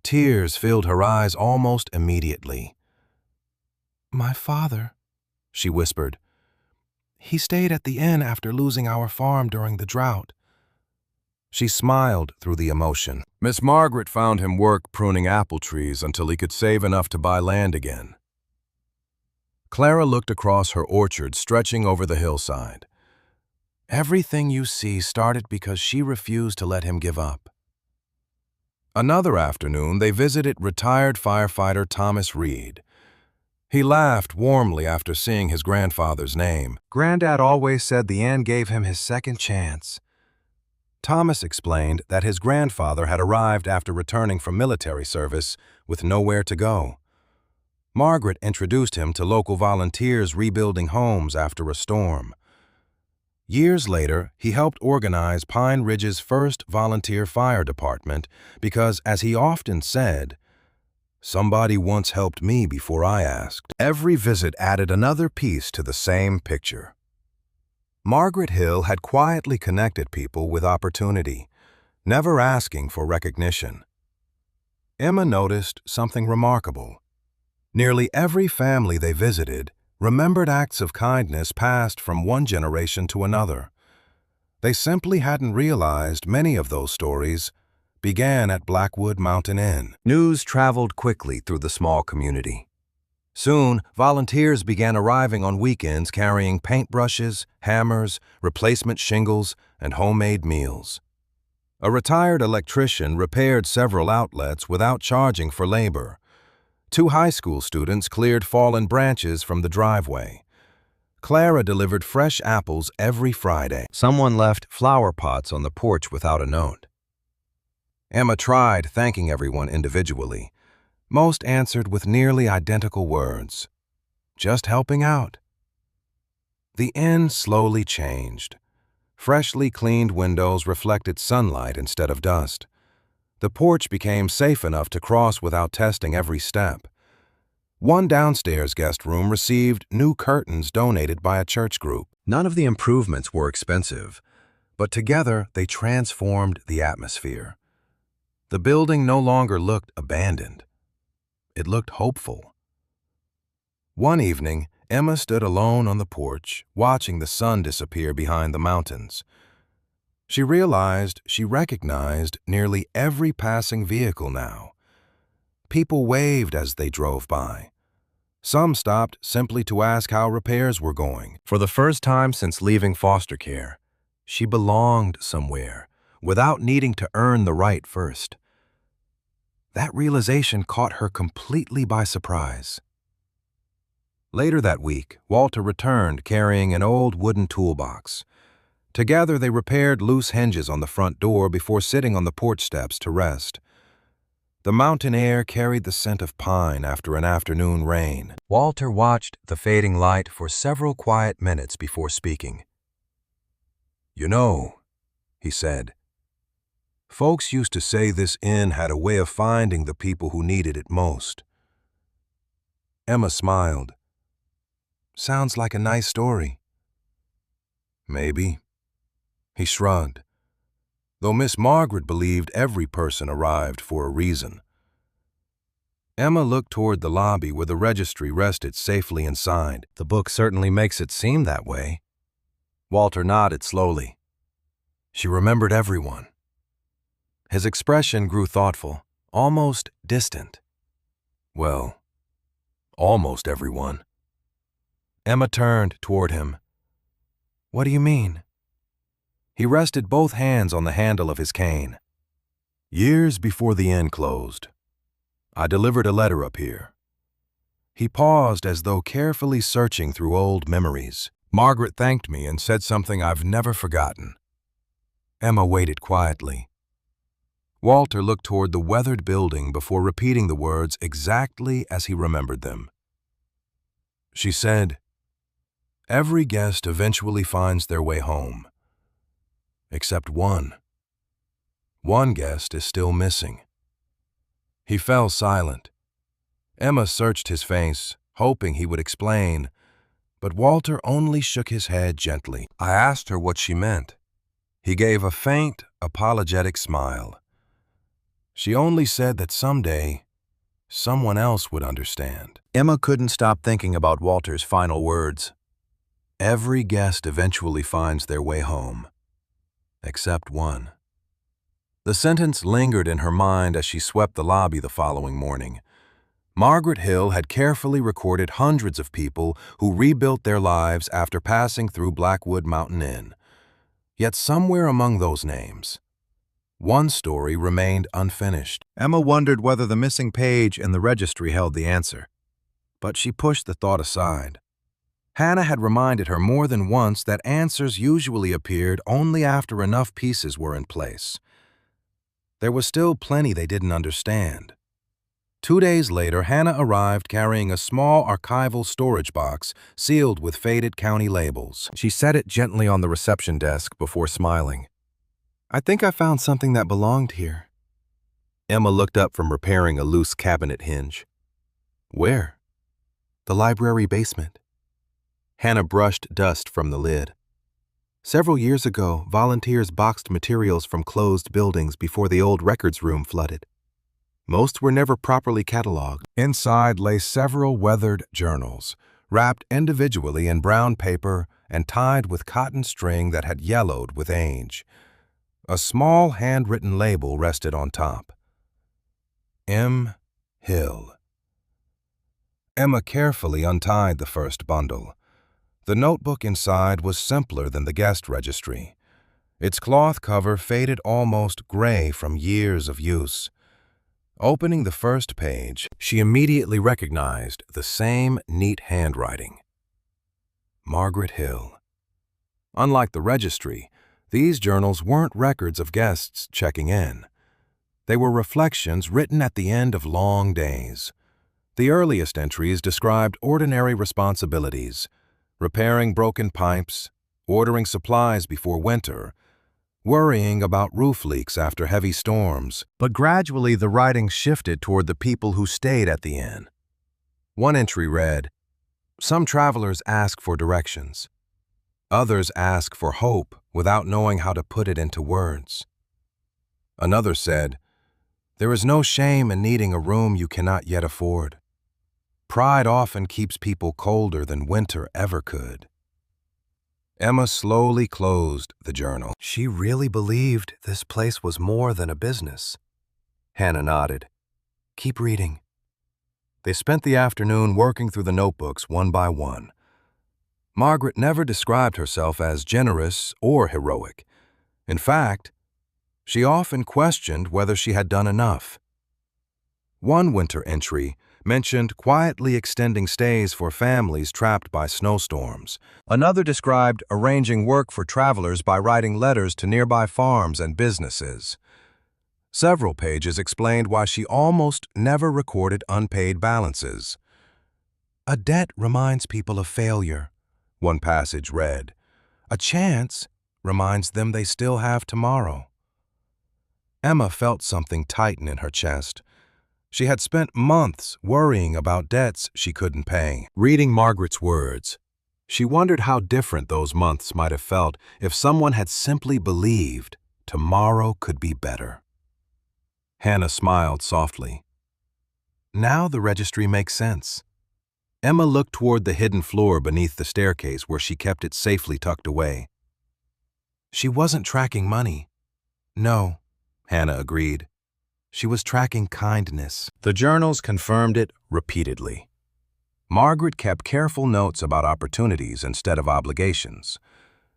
Speaker 1: Tears filled her eyes almost immediately. "My father," she whispered. "He stayed at the inn after losing our farm during the drought." She smiled through the emotion. "Miss Margaret found him work pruning apple trees until he could save enough to buy land again." Clara looked across her orchard stretching over the hillside. Everything you see started because she refused to let him give up. Another afternoon, they visited retired firefighter Thomas Reed. He laughed warmly after seeing his grandfather's name. "Granddad always said the inn gave him his second chance." Thomas explained that his grandfather had arrived after returning from military service with nowhere to go. Margaret introduced him to local volunteers rebuilding homes after a storm. Years later, he helped organize Pine Ridge's first volunteer fire department because, as he often said, "Somebody once helped me before I asked." Every visit added another piece to the same picture. Margaret Hill had quietly connected people with opportunity, never asking for recognition. Emma noticed something remarkable. Nearly every family they visited remembered acts of kindness passed from one generation to another. They simply hadn't realized many of those stories began at Blackwood Mountain Inn. News traveled quickly through the small community. Soon, volunteers began arriving on weekends carrying paintbrushes, hammers, replacement shingles, and homemade meals. A retired electrician repaired several outlets without charging for labor. 2 high school students cleared fallen branches from the driveway. Clara delivered fresh apples every Friday. Someone left flower pots on the porch without a note. Emma tried thanking everyone individually. Most answered with nearly identical words. "Just helping out." The inn slowly changed. Freshly cleaned windows reflected sunlight instead of dust. The porch became safe enough to cross without testing every step. One downstairs guest room received new curtains donated by a church group. None of the improvements were expensive, but together they transformed the atmosphere. The building no longer looked abandoned. It looked hopeful. One evening, Emma stood alone on the porch, watching the sun disappear behind the mountains. She realized she recognized nearly every passing vehicle now. People waved as they drove by. Some stopped simply to ask how repairs were going. For the first time since leaving foster care, she belonged somewhere without needing to earn the right first. That realization caught her completely by surprise. Later that week, Walter returned carrying an old wooden toolbox. Together, they repaired loose hinges on the front door before sitting on the porch steps to rest. The mountain air carried the scent of pine after an afternoon rain. Walter watched the fading light for several quiet minutes before speaking. "You know," he said, "folks used to say this inn had a way of finding the people who needed it most." Emma smiled. "Sounds like a nice story." "Maybe." He shrugged. though Miss Margaret believed every person arrived for a reason. Emma looked toward the lobby where the registry rested safely inside. The book certainly makes it seem that way. Walter nodded slowly. She remembered everyone. His expression grew thoughtful, almost distant. Well, almost everyone. Emma turned toward him. What do you mean? He rested both hands on the handle of his cane. Years before the inn closed, I delivered a letter up here. He paused as though carefully searching through old memories. Margaret thanked me and said something I've never forgotten. Emma waited quietly. Walter looked toward the weathered building before repeating the words exactly as he remembered them. She said, "Every guest eventually finds their way home. Except one. One guest is still missing." He fell silent. Emma searched his face, hoping he would explain, but Walter only shook his head gently. I asked her what she meant. He gave a faint, apologetic smile. She only said that someday, someone else would understand. Emma couldn't stop thinking about Walter's final words. Every guest eventually finds their way home. Except one. The sentence lingered in her mind as she swept the lobby the following morning. Margaret Hill had carefully recorded hundreds of people who rebuilt their lives after passing through Blackwood Mountain Inn. Yet somewhere among those names, one story remained unfinished. Emma wondered whether the missing page in the registry held the answer, but she pushed the thought aside. Hannah had reminded her more than once that answers usually appeared only after enough pieces were in place. There was still plenty they didn't understand. 2 days later, Hannah arrived carrying a small archival storage box sealed with faded county labels. She set it gently on the reception desk before smiling. I think I found something that belonged here. Emma looked up from repairing a loose cabinet hinge. Where? The library basement. Hannah brushed dust from the lid. Several years ago, volunteers boxed materials from closed buildings before the old records room flooded. Most were never properly cataloged. Inside lay several weathered journals, wrapped individually in brown paper and tied with cotton string that had yellowed with age. A small handwritten label rested on top. M. Hill. Emma carefully untied the first bundle. The notebook inside was simpler than the guest registry. Its cloth cover faded almost gray from years of use. Opening the first page, she immediately recognized the same neat handwriting. Margaret Hill. Unlike the registry, these journals weren't records of guests checking in. They were reflections written at the end of long days. The earliest entries described ordinary responsibilities: repairing broken pipes, ordering supplies before winter, worrying about roof leaks after heavy storms. But gradually the writing shifted toward the people who stayed at the inn. One entry read, "Some travelers ask for directions. Others ask for hope without knowing how to put it into words." Another said, "There is no shame in needing a room you cannot yet afford. Pride often keeps people colder than winter ever could." Emma slowly closed the journal. She really believed this place was more than a business. Hannah nodded. "Keep reading." They spent the afternoon working through the notebooks one by one. Margaret never described herself as generous or heroic. In fact, she often questioned whether she had done enough. One winter entry mentioned quietly extending stays for families trapped by snowstorms. Another described arranging work for travelers by writing letters to nearby farms and businesses. Several pages explained why she almost never recorded unpaid balances. "A debt reminds people of failure," one passage read. "A chance reminds them they still have tomorrow." Emma felt something tighten in her chest. She had spent months worrying about debts she couldn't pay. Reading Margaret's words, she wondered how different those months might have felt if someone had simply believed, tomorrow could be better. Hannah smiled softly. Now the registry makes sense. Emma looked toward the hidden floor beneath the staircase where she kept it safely tucked away. She wasn't tracking money. No, Hannah agreed. She was tracking kindness. The journals confirmed it repeatedly. Margaret kept careful notes about opportunities instead of obligations.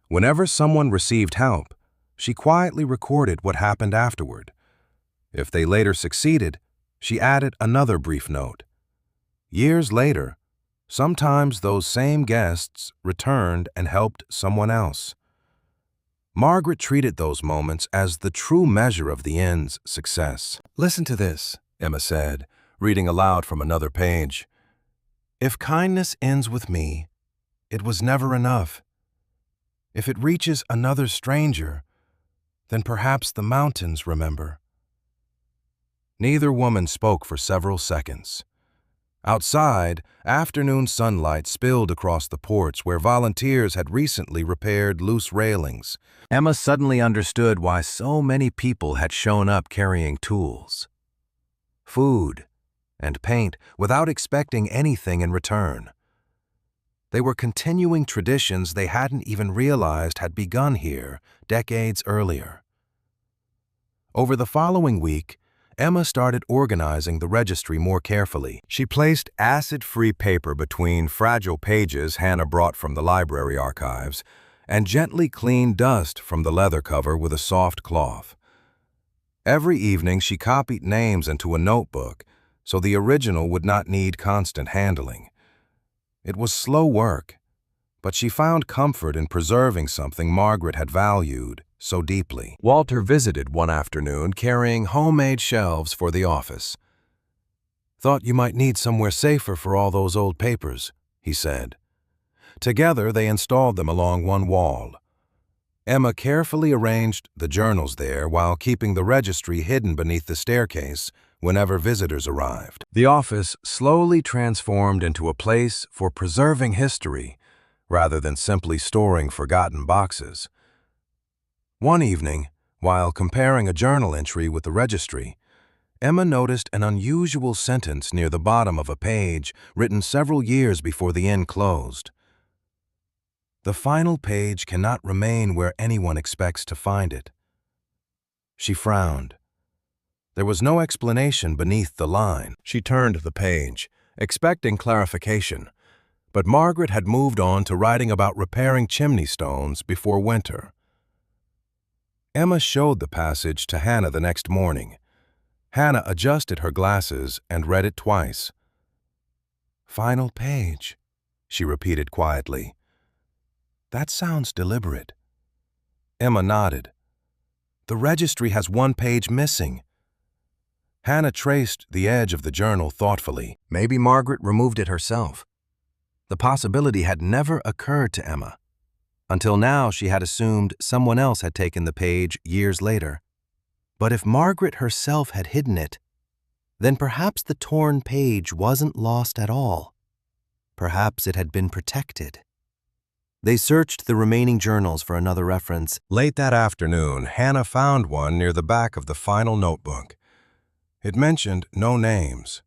Speaker 1: Whenever someone received help, she quietly recorded what happened afterward. If they later succeeded, she added another brief note. Years later, sometimes those same guests returned and helped someone else. Margaret treated those moments as the true measure of the end's success. Listen to this, Emma said, reading aloud from another page. If kindness ends with me, it was never enough. If it reaches another stranger, then perhaps the mountains remember. Neither woman spoke for several seconds. Outside, afternoon sunlight spilled across the porch where volunteers had recently repaired loose railings. Emma suddenly understood why so many people had shown up carrying tools, food, and paint without expecting anything in return. They were continuing traditions they hadn't even realized had begun here decades earlier. Over the following week, Emma started organizing the registry more carefully. She placed acid-free paper between fragile pages Hannah brought from the library archives and gently cleaned dust from the leather cover with a soft cloth. Every evening she copied names into a notebook so the original would not need constant handling. It was slow work, but she found comfort in preserving something Margaret had valued so deeply. Walter visited one afternoon carrying homemade shelves for the office. "Thought you might need somewhere safer for all those old papers," he said. Together they installed them along one wall. Emma carefully arranged the journals there while keeping the registry hidden beneath the staircase whenever visitors arrived. The office slowly transformed into a place for preserving history rather than simply storing forgotten boxes. One evening, while comparing a journal entry with the registry, Emma noticed an unusual sentence near the bottom of a page written several years before the end closed. The final page cannot remain where anyone expects to find it. She frowned. There was no explanation beneath the line. She turned the page, expecting clarification, but Margaret had moved on to writing about repairing chimney stones before winter. Emma showed the passage to Hannah the next morning. Hannah adjusted her glasses and read it twice. "Final page," she repeated quietly. "That sounds deliberate." Emma nodded. "The registry has one page missing." Hannah traced the edge of the journal thoughtfully. Maybe Margaret removed it herself. The possibility had never occurred to Emma. Until now, she had assumed someone else had taken the page years later. But if Margaret herself had hidden it, then perhaps the torn page wasn't lost at all. Perhaps it had been protected. They searched the remaining journals for another reference. Late that afternoon, Hannah found one near the back of the final notebook. It mentioned no names,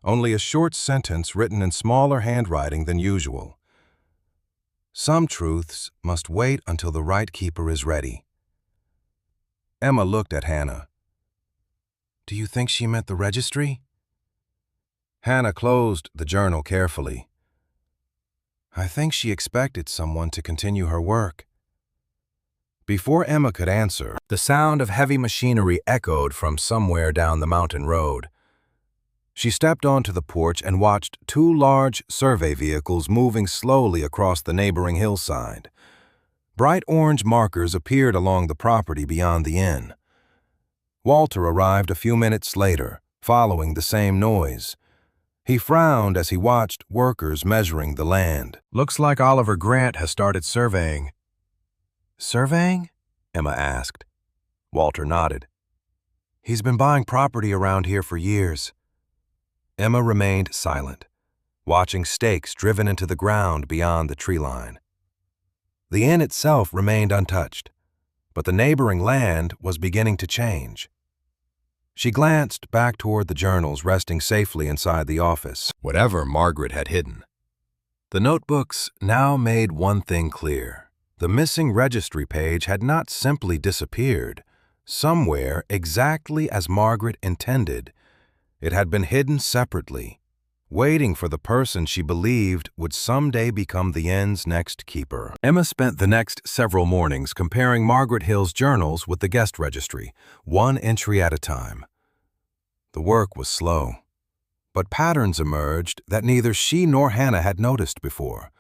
Speaker 1: only a short sentence written in smaller handwriting than usual. Some truths must wait until the right keeper is ready. Emma looked at Hannah. "Do you think she meant the registry?" Hannah closed the journal carefully. "I think she expected someone to continue her work." Before Emma could answer, the sound of heavy machinery echoed from somewhere down the mountain road. She stepped onto the porch and watched two large survey vehicles moving slowly across the neighboring hillside. Bright orange markers appeared along the property beyond the inn. Walter arrived a few minutes later, following the same noise. He frowned as he watched workers measuring the land. "Looks like Oliver Grant has started surveying." "Surveying?" Emma asked. Walter nodded. "He's been buying property around here for years." Emma remained silent, watching stakes driven into the ground beyond the tree line. The inn itself remained untouched, but the neighboring land was beginning to change. She glanced back toward the journals resting safely inside the office, whatever Margaret had hidden. The notebooks now made one thing clear. The missing registry page had not simply disappeared. Somewhere, exactly as Margaret intended, it had been hidden separately, waiting for the person she believed would someday become the end's next keeper. Emma spent the next several mornings comparing Margaret Hill's journals with the guest registry, one entry at a time. The work was slow, but patterns emerged that neither she nor Hannah had noticed before.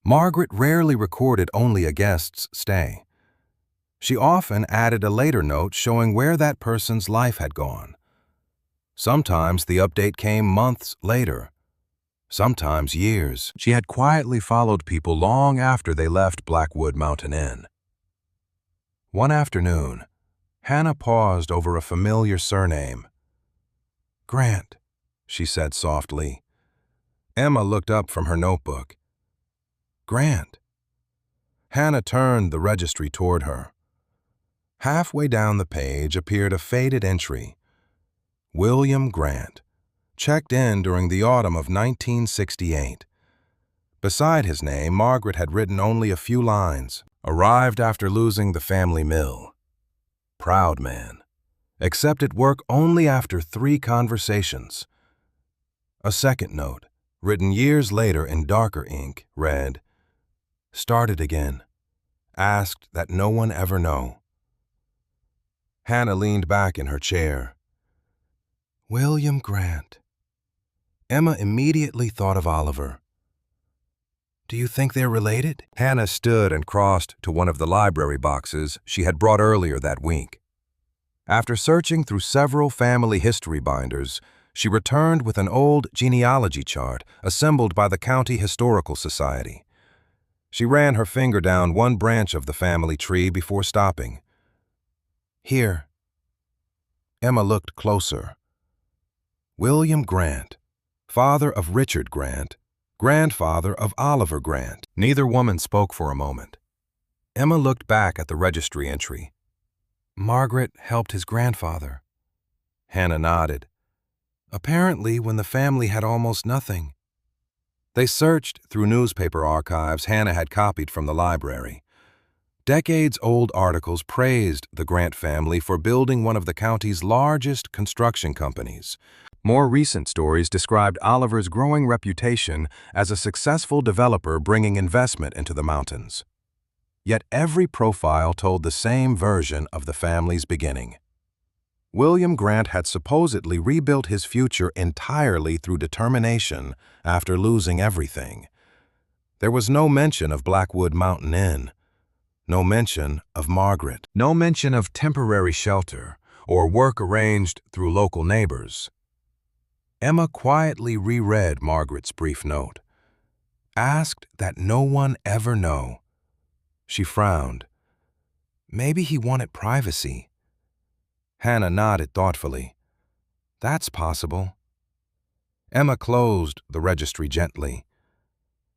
Speaker 1: Margaret rarely recorded only a guest's stay. She often added a later note showing where that person's life had gone. Sometimes the update came months later, sometimes years. She had quietly followed people long after they left Blackwood Mountain Inn. One afternoon, Hannah paused over a familiar surname. "Grant," she said softly. Emma looked up from her notebook. "Grant." Hannah turned the registry toward her. Halfway down the page appeared a faded entry. William Grant, checked in during the autumn of 1968. Beside his name, Margaret had written only a few lines. Arrived after losing the family mill. Proud man. Accepted work only after 3 conversations. A second note, written years later in darker ink, read, "Started again. Asked that no one ever know." Hannah leaned back in her chair. William Grant. Emma immediately thought of Oliver. "Do you think they're related?" Hannah stood and crossed to one of the library boxes she had brought earlier that week. After searching through several family history binders, she returned with an old genealogy chart assembled by the County Historical Society. She ran her finger down one branch of the family tree before stopping. "Here." Emma looked closer. William Grant, father of Richard Grant, grandfather of Oliver Grant. Neither woman spoke for a moment. Emma looked back at the registry entry. Margaret helped his grandfather. Hannah nodded. Apparently when the family had almost nothing. They searched through newspaper archives Hannah had copied from the library. Decades-old articles praised the Grant family for building one of the county's largest construction companies. More recent stories described Oliver's growing reputation as a successful developer bringing investment into the mountains. Yet every profile told the same version of the family's beginning. William Grant had supposedly rebuilt his future entirely through determination after losing everything. There was no mention of Blackwood Mountain Inn, no mention of Margaret, no mention of temporary shelter or work arranged through local neighbors. Emma quietly reread Margaret's brief note. Asked that no one ever know. She frowned. Maybe he wanted privacy. Hannah nodded thoughtfully. That's possible. Emma closed the registry gently.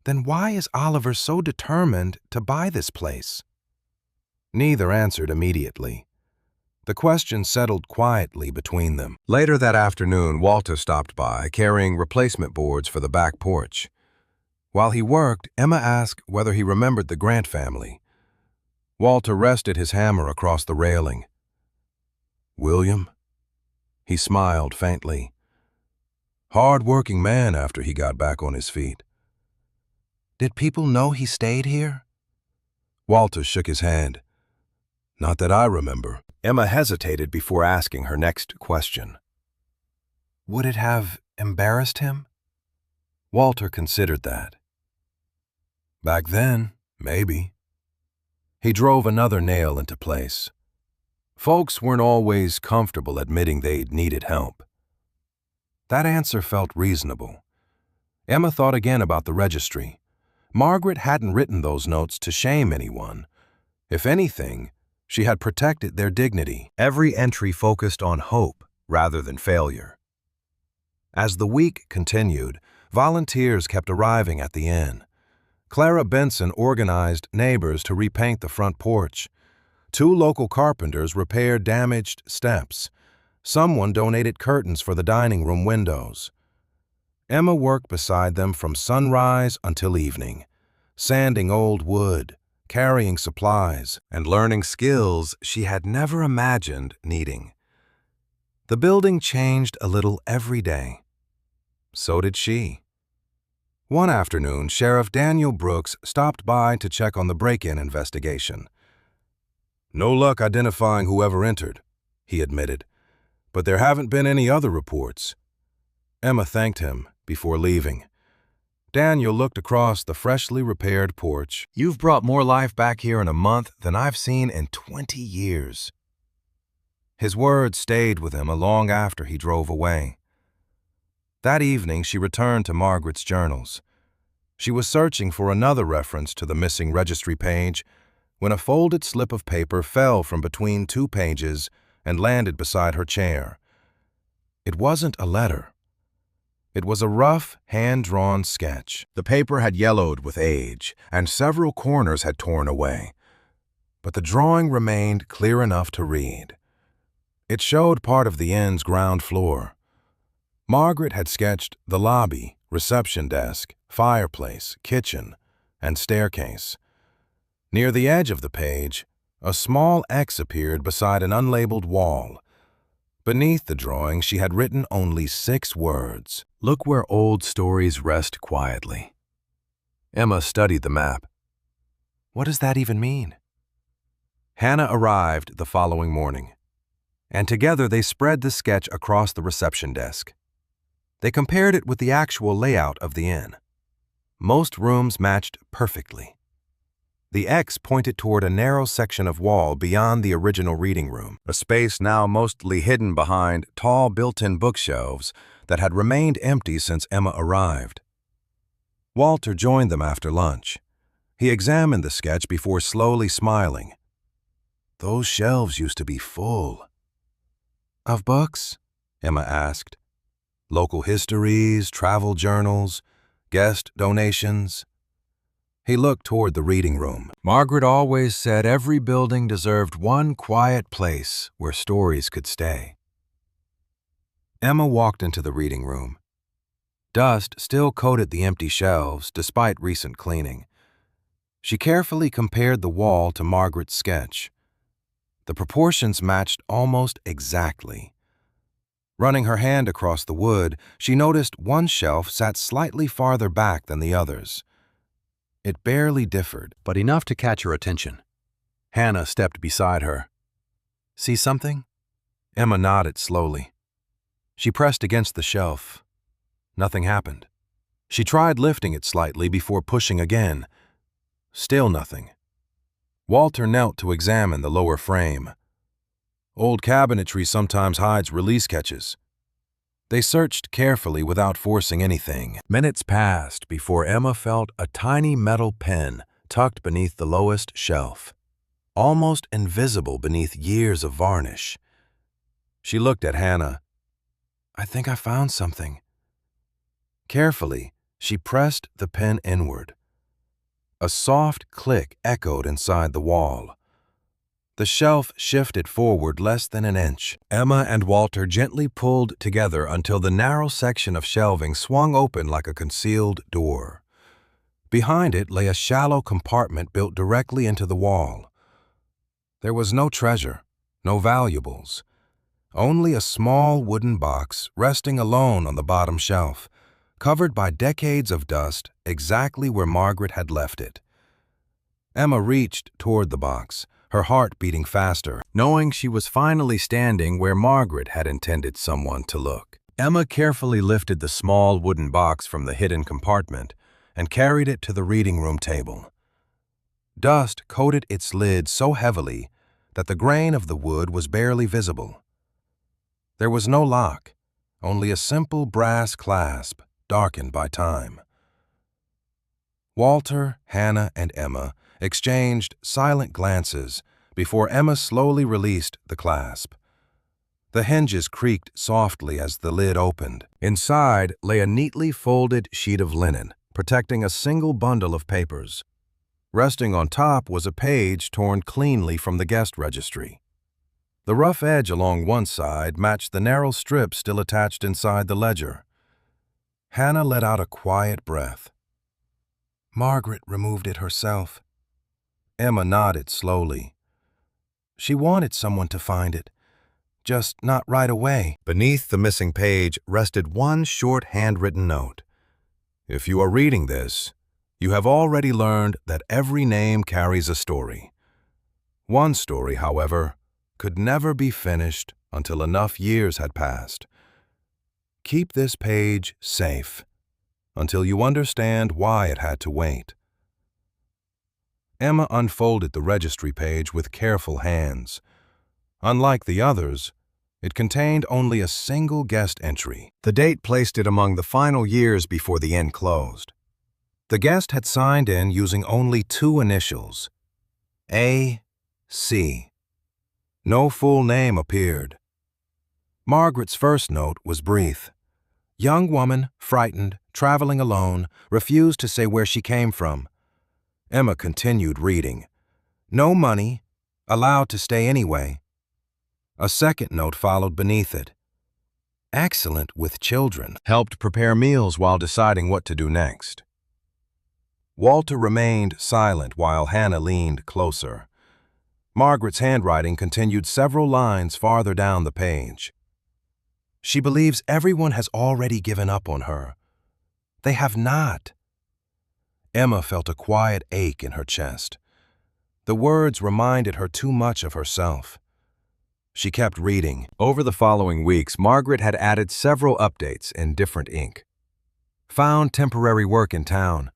Speaker 1: Then why is Oliver so determined to buy this place? Neither answered immediately. The question settled quietly between them. Later that afternoon, Walter stopped by, carrying replacement boards for the back porch. While he worked, Emma asked whether he remembered the Grant family. Walter rested his hammer across the railing. William? He smiled faintly. Hard-working man after he got back on his feet. Did people know he stayed here? Walter shook his hand. Not that I remember. Emma hesitated before asking her next question. Would it have embarrassed him? Walter considered that. Back then, maybe. He drove another nail into place. Folks weren't always comfortable admitting they'd needed help. That answer felt reasonable. Emma thought again about the registry. Margaret hadn't written those notes to shame anyone. If anything, she had protected their dignity. Every entry focused on hope rather than failure. As the week continued, volunteers kept arriving at the inn. Clara Benson organized neighbors to repaint the front porch. 2 local carpenters repaired damaged steps. Someone donated curtains for the dining room windows. Emma worked beside them from sunrise until evening, sanding old wood, carrying supplies, and learning skills she had never imagined needing. The building changed a little every day. So did she. One afternoon, Sheriff Daniel Brooks stopped by to check on the break-in investigation. "No luck identifying whoever entered," he admitted, "but there haven't been any other reports." Emma thanked him before leaving. Daniel looked across the freshly repaired porch. "You've brought more life back here in a month than I've seen in 20 years. His words stayed with him long after he drove away. That evening, she returned to Margaret's journals. She was searching for another reference to the missing registry page when a folded slip of paper fell from between 2 pages and landed beside her chair. It wasn't a letter. It was a rough, hand-drawn sketch. The paper had yellowed with age, and several corners had torn away. But the drawing remained clear enough to read. It showed part of the inn's ground floor. Margaret had sketched the lobby, reception desk, fireplace, kitchen, and staircase. Near the edge of the page, a small X appeared beside an unlabeled wall. Beneath the drawing, she had written only 6 words. "Look where old stories rest quietly." Emma studied the map. What does that even mean? Hannah arrived the following morning, and together they spread the sketch across the reception desk. They compared it with the actual layout of the inn. Most rooms matched perfectly. The X pointed toward a narrow section of wall beyond the original reading room, a space now mostly hidden behind tall built-in bookshelves that had remained empty since Emma arrived. Walter joined them after lunch. He examined the sketch before slowly smiling. "Those shelves used to be full." "Of books?" Emma asked. "Local histories, travel journals, guest donations." He looked toward the reading room. "Margaret always said every building deserved one quiet place where stories could stay." Emma walked into the reading room. Dust still coated the empty shelves despite recent cleaning. She carefully compared the wall to Margaret's sketch. The proportions matched almost exactly. Running her hand across the wood, she noticed one shelf sat slightly farther back than the others. It barely differed, but enough to catch her attention. Hannah stepped beside her. "See something?" Emma nodded slowly. She pressed against the shelf. Nothing happened. She tried lifting it slightly before pushing again. Still nothing. Walter knelt to examine the lower frame. "Old cabinetry sometimes hides release catches." They searched carefully without forcing anything. Minutes passed before Emma felt a tiny metal pen tucked beneath the lowest shelf, almost invisible beneath years of varnish. She looked at Hannah. "I think I found something." Carefully, she pressed the pen inward. A soft click echoed inside the wall. The shelf shifted forward less than an inch. Emma and Walter gently pulled together until the narrow section of shelving swung open like a concealed door. Behind it lay a shallow compartment built directly into the wall. There was no treasure, no valuables, only a small wooden box resting alone on the bottom shelf, covered by decades of dust exactly where Margaret had left it. Emma reached toward the box, her heart beating faster, knowing she was finally standing where Margaret had intended someone to look. Emma carefully lifted the small wooden box from the hidden compartment and carried it to the reading room table. Dust coated its lid so heavily that the grain of the wood was barely visible. There was no lock, only a simple brass clasp darkened by time. Walter, Hannah, and Emma exchanged silent glances before Emma slowly released the clasp. The hinges creaked softly as the lid opened. Inside lay a neatly folded sheet of linen, protecting a single bundle of papers. Resting on top was a page torn cleanly from the guest registry. The rough edge along one side matched the narrow strip still attached inside the ledger. Hannah let out a quiet breath. Margaret removed it herself. Emma nodded slowly. She wanted someone to find it, just not right away. Beneath the missing page rested one short handwritten note. If you are reading this, you have already learned that every name carries a story. One story, however, could never be finished until enough years had passed. Keep this page safe until you understand why it had to wait. Emma unfolded the registry page with careful hands. Unlike the others, it contained only a single guest entry. The date placed it among the final years before the inn closed. The guest had signed in using only 2 initials, A.C. No full name appeared. Margaret's first note was brief. Young woman, frightened, traveling alone, refused to say where she came from. Emma continued reading. No money, allowed to stay anyway. A second note followed beneath it. Excellent with children. Helped prepare meals while deciding what to do next. Walter remained silent while Hannah leaned closer. Margaret's handwriting continued several lines farther down the page. She believes everyone has already given up on her. They have not. Emma felt a quiet ache in her chest. The words reminded her too much of herself. She kept reading. Over the following weeks, Margaret had added several updates in different ink. Found temporary work in town.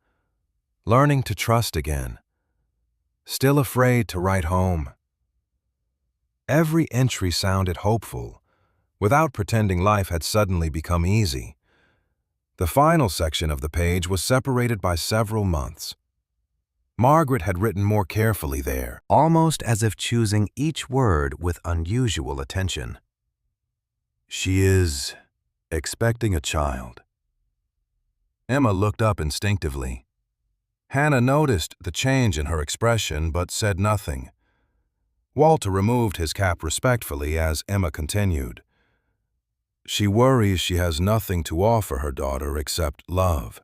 Speaker 1: Learning to trust again. Still afraid to write home. Every entry sounded hopeful, without pretending life had suddenly become easy. The final section of the page was separated by several months. Margaret had written more carefully there, almost as if choosing each word with unusual attention. She is expecting a child. Emma looked up instinctively. Hannah noticed the change in her expression but said nothing. Walter removed his cap respectfully as Emma continued. She worries she has nothing to offer her daughter except love.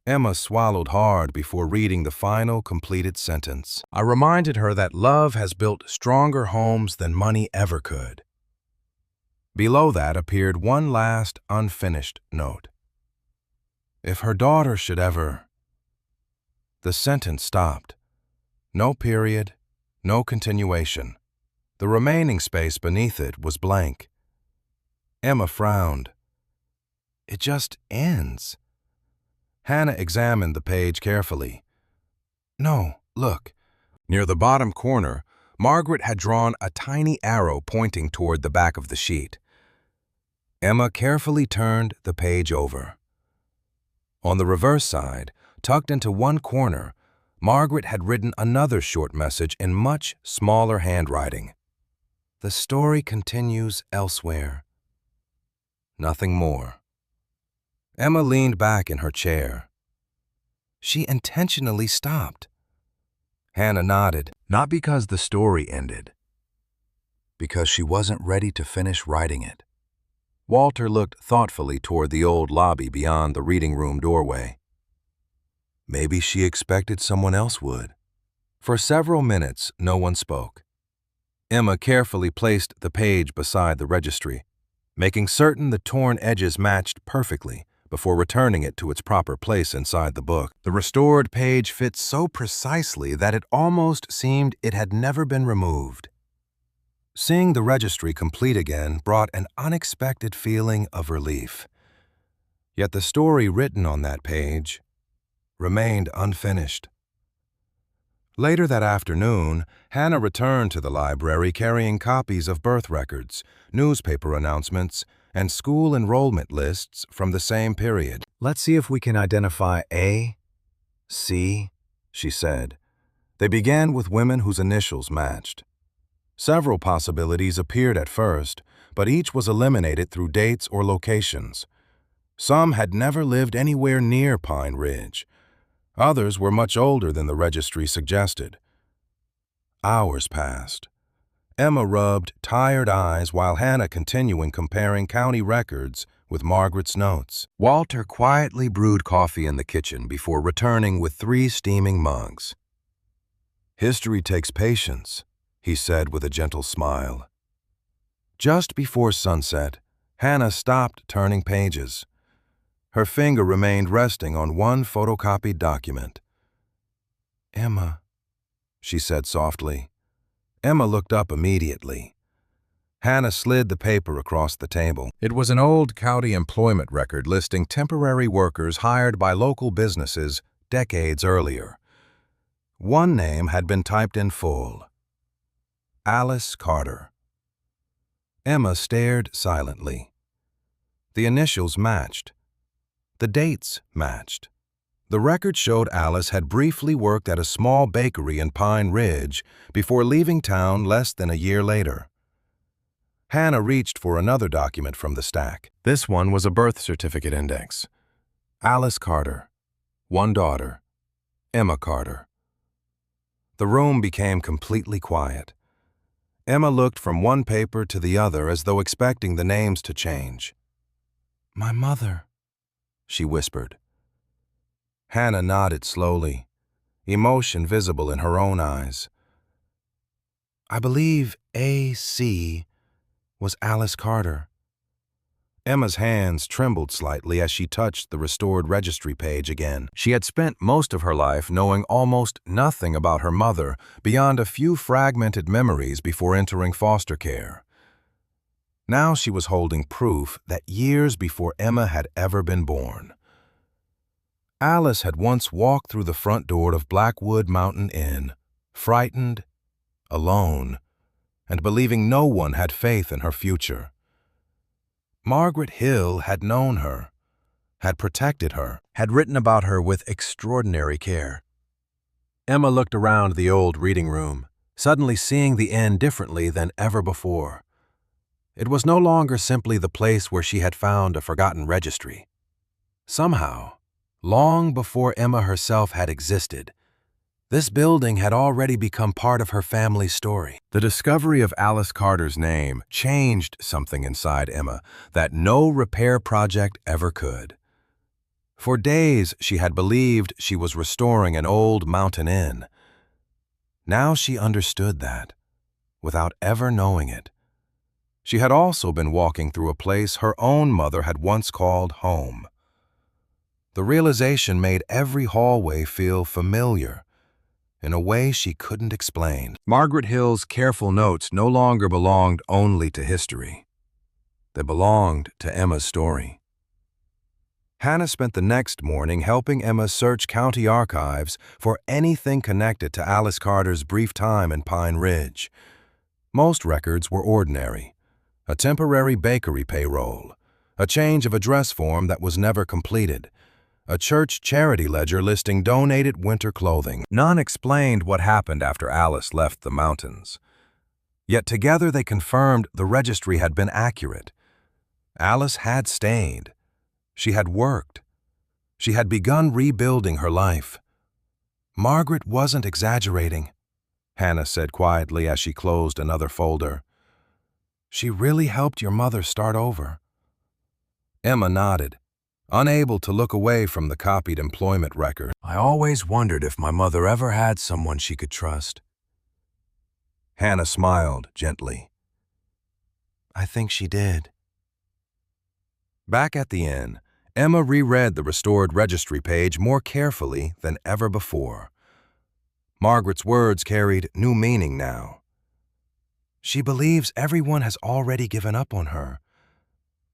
Speaker 1: Emma swallowed hard before reading the final completed sentence. I reminded her that love has built stronger homes than money ever could. Below that appeared one last unfinished note. If her daughter should ever... The sentence stopped. No period, no continuation. The remaining space beneath it was blank. Emma frowned. It just ends. Hannah examined the page carefully. No, look. Near the bottom corner, Margaret had drawn a tiny arrow pointing toward the back of the sheet. Emma carefully turned the page over. On the reverse side, tucked into one corner, Margaret had written another short message in much smaller handwriting. The story continues elsewhere. Nothing more. Emma leaned back in her chair. She intentionally stopped. Hannah nodded, not because the story ended, because she wasn't ready to finish writing it. Walter looked thoughtfully toward the old lobby beyond the reading room doorway. Maybe she expected someone else would. For several minutes, no one spoke. Emma carefully placed the page beside the registry, making certain the torn edges matched perfectly before returning it to its proper place inside the book. The restored page fit so precisely that it almost seemed it had never been removed. Seeing the registry complete again brought an unexpected feeling of relief. Yet the story written on that page remained unfinished. Later that afternoon, Hannah returned to the library carrying copies of birth records, newspaper announcements, and school enrollment lists from the same period. Let's see if we can identify A, C, she said. They began with women whose initials matched. Several possibilities appeared at first, but each was eliminated through dates or locations. Some had never lived anywhere near Pine Ridge. Others were much older than the registry suggested. Hours passed. Emma rubbed tired eyes while Hannah continuing comparing county records with Margaret's notes. Walter quietly brewed coffee in the kitchen before returning with 3 steaming mugs. "History takes patience," he said with a gentle smile. Just before sunset, Hannah stopped turning pages. Her finger remained resting on one photocopied document. "Emma," she said softly. Emma looked up immediately. Hannah slid the paper across the table. It was an old county employment record listing temporary workers hired by local businesses decades earlier. One name had been typed in full: Alice Carter. Emma stared silently. The initials matched. The dates matched. The record showed Alice had briefly worked at a small bakery in Pine Ridge before leaving town less than a year later. Hannah reached for another document from the stack. This one was a birth certificate index. Alice Carter. 1 daughter. Emma Carter. The room became completely quiet. Emma looked from one paper to the other as though expecting the names to change. "My mother," she whispered. Hannah nodded slowly, emotion visible in her own eyes. "I believe A.C. was Alice Carter." Emma's hands trembled slightly as she touched the restored registry page again. She had spent most of her life knowing almost nothing about her mother beyond a few fragmented memories before entering foster care. Now she was holding proof that years before Emma had ever been born, Alice had once walked through the front door of Blackwood Mountain Inn, frightened, alone, and believing no one had faith in her future. Margaret Hill had known her, had protected her, had written about her with extraordinary care. Emma looked around the old reading room, suddenly seeing the inn differently than ever before. It was no longer simply the place where she had found a forgotten registry. Somehow, long before Emma herself had existed, this building had already become part of her family's story. The discovery of Alice Carter's name changed something inside Emma that no repair project ever could. For days, she had believed she was restoring an old mountain inn. Now she understood that, without ever knowing it. She had also been walking through a place her own mother had once called home. The realization made every hallway feel familiar, in a way she couldn't explain. Margaret Hill's careful notes no longer belonged only to history. They belonged to Emma's story. Hannah spent the next morning helping Emma search county archives for anything connected to Alice Carter's brief time in Pine Ridge. Most records were ordinary: a temporary bakery payroll, a change of address form that was never completed, a church charity ledger listing donated winter clothing. None explained what happened after Alice left the mountains. Yet together they confirmed the registry had been accurate. Alice had stayed. She had worked. She had begun rebuilding her life. Margaret wasn't exaggerating, Hannah said quietly as she closed another folder. She really helped your mother start over. Emma nodded, unable to look away from the copied employment record. I always wondered if my mother ever had someone she could trust. Hannah smiled gently. I think she did. Back at the inn, Emma reread the restored registry page more carefully than ever before. Margaret's words carried new meaning now. She believes everyone has already given up on her.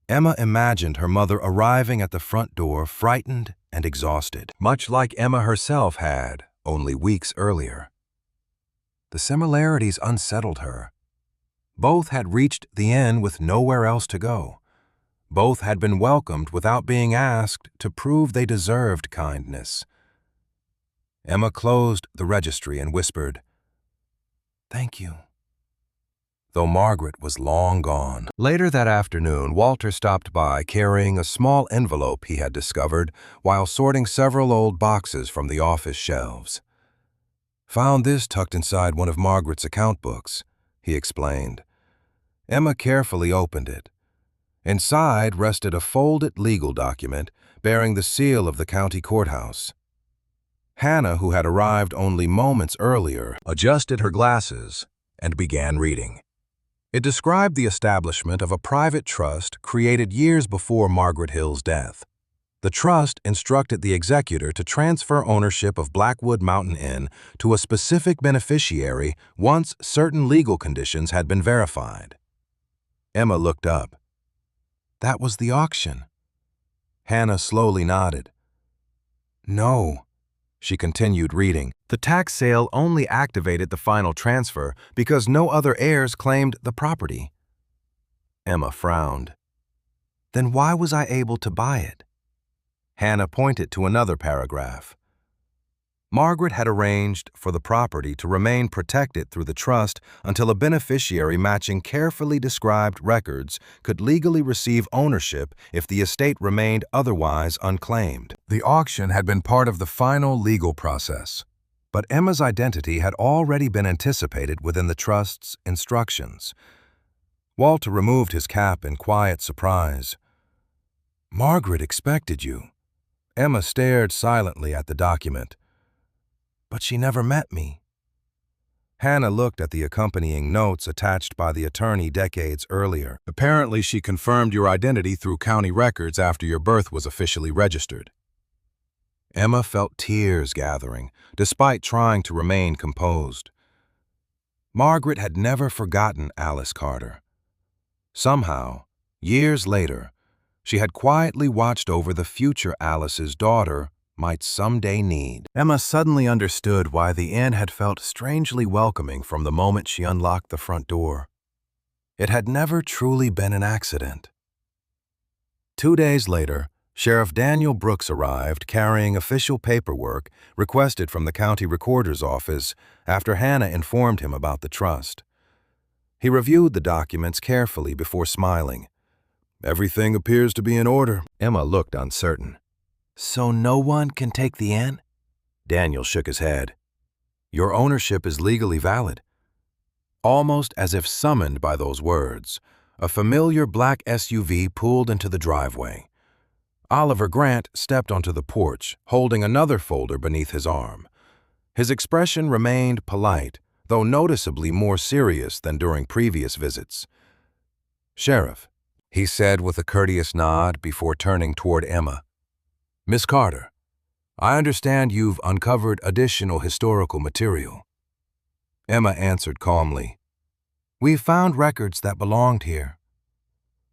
Speaker 1: Emma imagined her mother arriving at the front door frightened and exhausted, much like Emma herself had only weeks earlier. The similarities unsettled her. Both had reached the inn with nowhere else to go. Both had been welcomed without being asked to prove they deserved kindness. Emma closed the registry and whispered, "Thank you." though Margaret was long gone. Later that afternoon, Walter stopped by carrying a small envelope he had discovered while sorting several old boxes from the office shelves. "Found this tucked inside one of Margaret's account books," he explained. Emma carefully opened it. Inside rested a folded legal document bearing the seal of the county courthouse. Hannah, who had arrived only moments earlier, adjusted her glasses and began reading. It described the establishment of a private trust created years before Margaret Hill's death. The trust instructed the executor to transfer ownership of Blackwood Mountain Inn to a specific beneficiary once certain legal conditions had been verified. Emma looked up. "That was the auction." Hannah slowly nodded. "No," she continued reading. "The tax sale only activated the final transfer because no other heirs claimed the property." Emma frowned. "Then why was I able to buy it?" Hannah pointed to another paragraph. Margaret had arranged for the property to remain protected through the trust until a beneficiary matching carefully described records could legally receive ownership if the estate remained otherwise unclaimed. The auction had been part of the final legal process, but Emma's identity had already been anticipated within the trust's instructions. Walter removed his cap in quiet surprise. "Margaret expected you." Emma stared silently at the document. "But she never met me." Hannah looked at the accompanying notes attached by the attorney decades earlier. "Apparently, she confirmed your identity through county records after your birth was officially registered." Emma felt tears gathering, despite trying to remain composed. Margaret had never forgotten Alice Carter. Somehow, years later, she had quietly watched over the future Alice's daughter might someday need. Emma suddenly understood why the inn had felt strangely welcoming from the moment she unlocked the front door. It had never truly been an accident. 2 days later, Sheriff Daniel Brooks arrived carrying official paperwork requested from the county recorder's office after Hannah informed him about the trust. He reviewed the documents carefully before smiling. "Everything appears to be in order." Emma looked uncertain. "So no one can take the inn?" Daniel shook his head. "Your ownership is legally valid." Almost as if summoned by those words, a familiar black SUV pulled into the driveway. Oliver Grant stepped onto the porch, holding another folder beneath his arm. His expression remained polite, though noticeably more serious than during previous visits. "Sheriff," he said with a courteous nod before turning toward Emma. "Miss Carter, I understand you've uncovered additional historical material." Emma answered calmly, "We've found records that belonged here."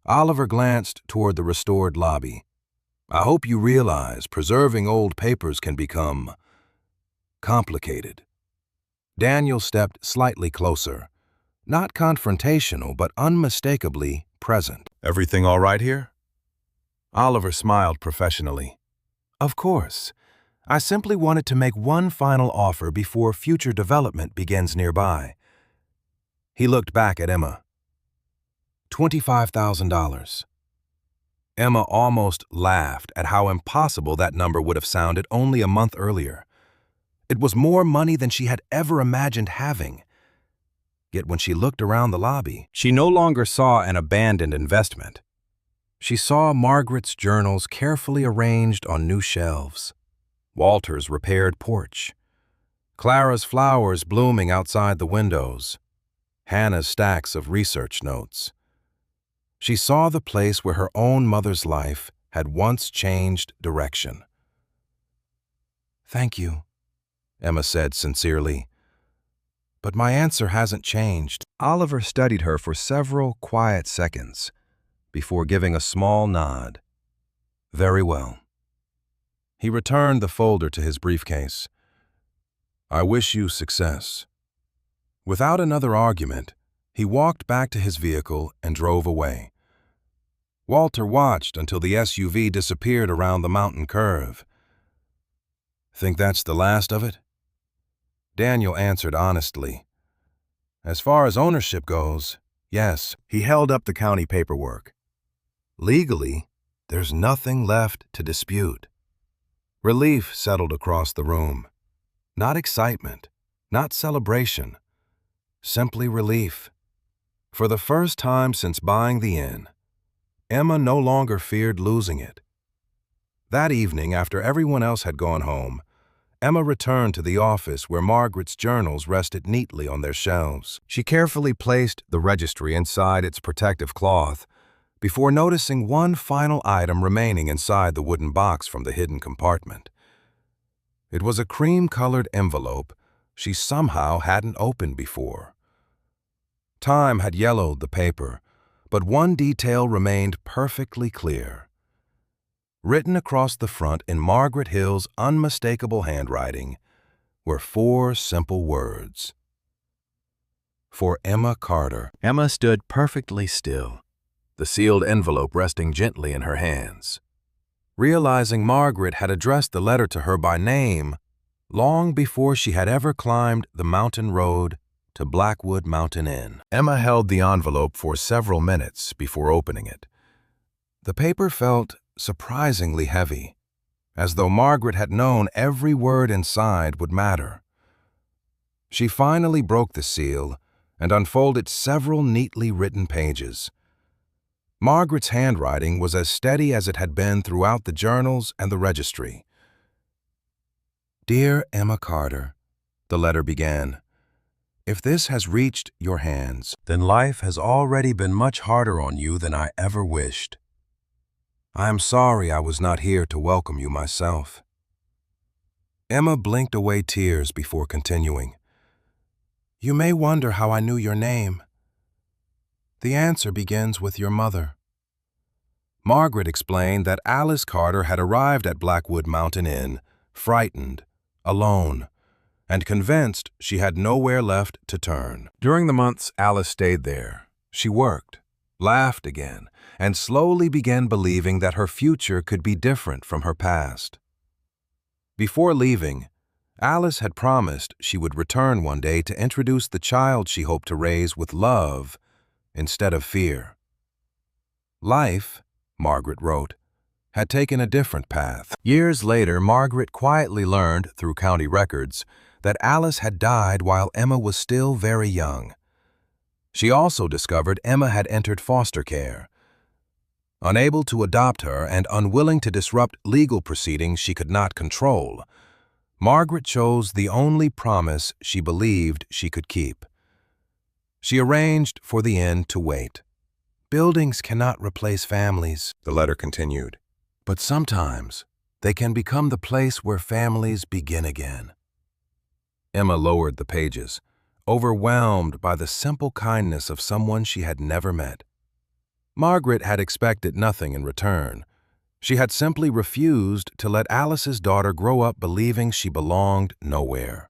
Speaker 1: Oliver glanced toward the restored lobby. "I hope you realize preserving old papers can become complicated." Daniel stepped slightly closer, not confrontational but unmistakably present. "Everything all right here?" Oliver smiled professionally. "Of course. I simply wanted to make one final offer before future development begins nearby." He looked back at Emma. $25,000. Emma almost laughed at how impossible that number would have sounded only a month earlier. It was more money than she had ever imagined having. Yet when she looked around the lobby, she no longer saw an abandoned investment. She saw Margaret's journals carefully arranged on new shelves, Walter's repaired porch, Clara's flowers blooming outside the windows, Hannah's stacks of research notes. She saw the place where her own mother's life had once changed direction. "Thank you," Emma said sincerely. "But my answer hasn't changed." Oliver studied her for several quiet seconds before giving a small nod. "Very well." He returned the folder to his briefcase. "I wish you success." Without another argument, he walked back to his vehicle and drove away. Walter watched until the SUV disappeared around the mountain curve. "Think that's the last of it?" Daniel answered honestly. "As far as ownership goes, Yes, he held up the county paperwork. Legally, there's nothing left to dispute. Relief settled across the room. Not excitement, not celebration, simply relief. For the first time since buying the inn, Emma no longer feared losing it. That evening, after everyone else had gone home, Emma returned to the office where Margaret's journals rested neatly on their shelves. She carefully placed the registry inside its protective cloth before noticing one final item remaining inside the wooden box from the hidden compartment. It was a cream-colored envelope she somehow hadn't opened before. Time had yellowed the paper, but one detail remained perfectly clear. Written across the front in Margaret Hill's unmistakable handwriting were 4 simple words. For Emma Carter. Emma stood perfectly still, the sealed envelope resting gently in her hands, realizing Margaret had addressed the letter to her by name long before she had ever climbed the mountain road to Blackwood Mountain Inn. Emma held the envelope for several minutes before opening it. The paper felt surprisingly heavy, as though Margaret had known every word inside would matter. She finally broke the seal and unfolded several neatly written pages. Margaret's handwriting was as steady as it had been throughout the journals and the registry. "Dear Emma Carter," the letter began, "if this has reached your hands, then life has already been much harder on you than I ever wished. I am sorry I was not here to welcome you myself." Emma blinked away tears before continuing. "You may wonder how I knew your name. The answer begins with your mother." Margaret explained that Alice Carter had arrived at Blackwood Mountain Inn, frightened, alone, and convinced she had nowhere left to turn. During the months Alice stayed there, she worked, laughed again, and slowly began believing that her future could be different from her past. Before leaving, Alice had promised she would return one day to introduce the child she hoped to raise with love instead of fear. Life, Margaret wrote, had taken a different path. Years later, Margaret quietly learned through county records that Alice had died while Emma was still very young. She also discovered Emma had entered foster care. Unable to adopt her and unwilling to disrupt legal proceedings she could not control, Margaret chose the only promise she believed she could keep. She arranged for the inn to wait. "Buildings cannot replace families," the letter continued, "but sometimes they can become the place where families begin again." Emma lowered the pages, overwhelmed by the simple kindness of someone she had never met. Margaret had expected nothing in return. She had simply refused to let Alice's daughter grow up believing she belonged nowhere.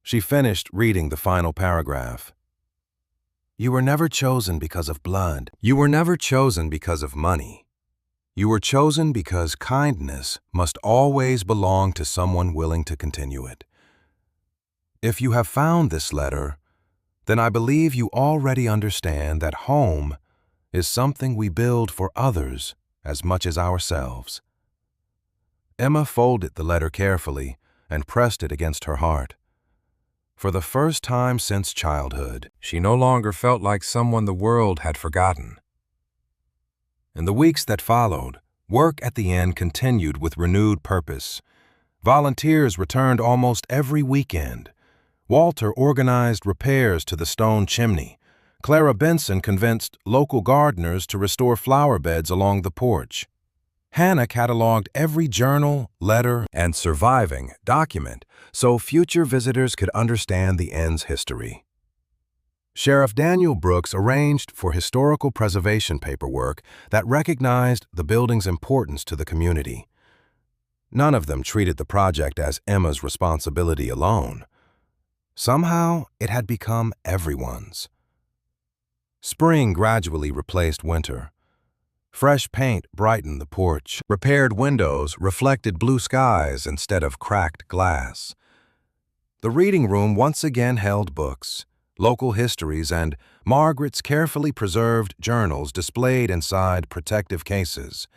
Speaker 1: She finished reading the final paragraph. "You were never chosen because of blood. You were never chosen because of money. You were chosen because kindness must always belong to someone willing to continue it. If you have found this letter, then I believe you already understand that home is something we build for others as much as ourselves." Emma folded the letter carefully and pressed it against her heart. For the first time since childhood, she no longer felt like someone the world had forgotten. In the weeks that followed, work at the inn continued with renewed purpose. Volunteers returned almost every weekend. Walter organized repairs to the stone chimney. Clara Benson convinced local gardeners to restore flower beds along the porch. Hannah cataloged every journal, letter, and surviving document so future visitors could understand the inn's history. Sheriff Daniel Brooks arranged for historical preservation paperwork that recognized the building's importance to the community. None of them treated the project as Emma's responsibility alone. Somehow, it had become everyone's. Spring gradually replaced winter. Fresh paint brightened the porch. Repaired windows reflected blue skies instead of cracked glass. The reading room once again held books, local histories, and Margaret's carefully preserved journals displayed inside protective cases.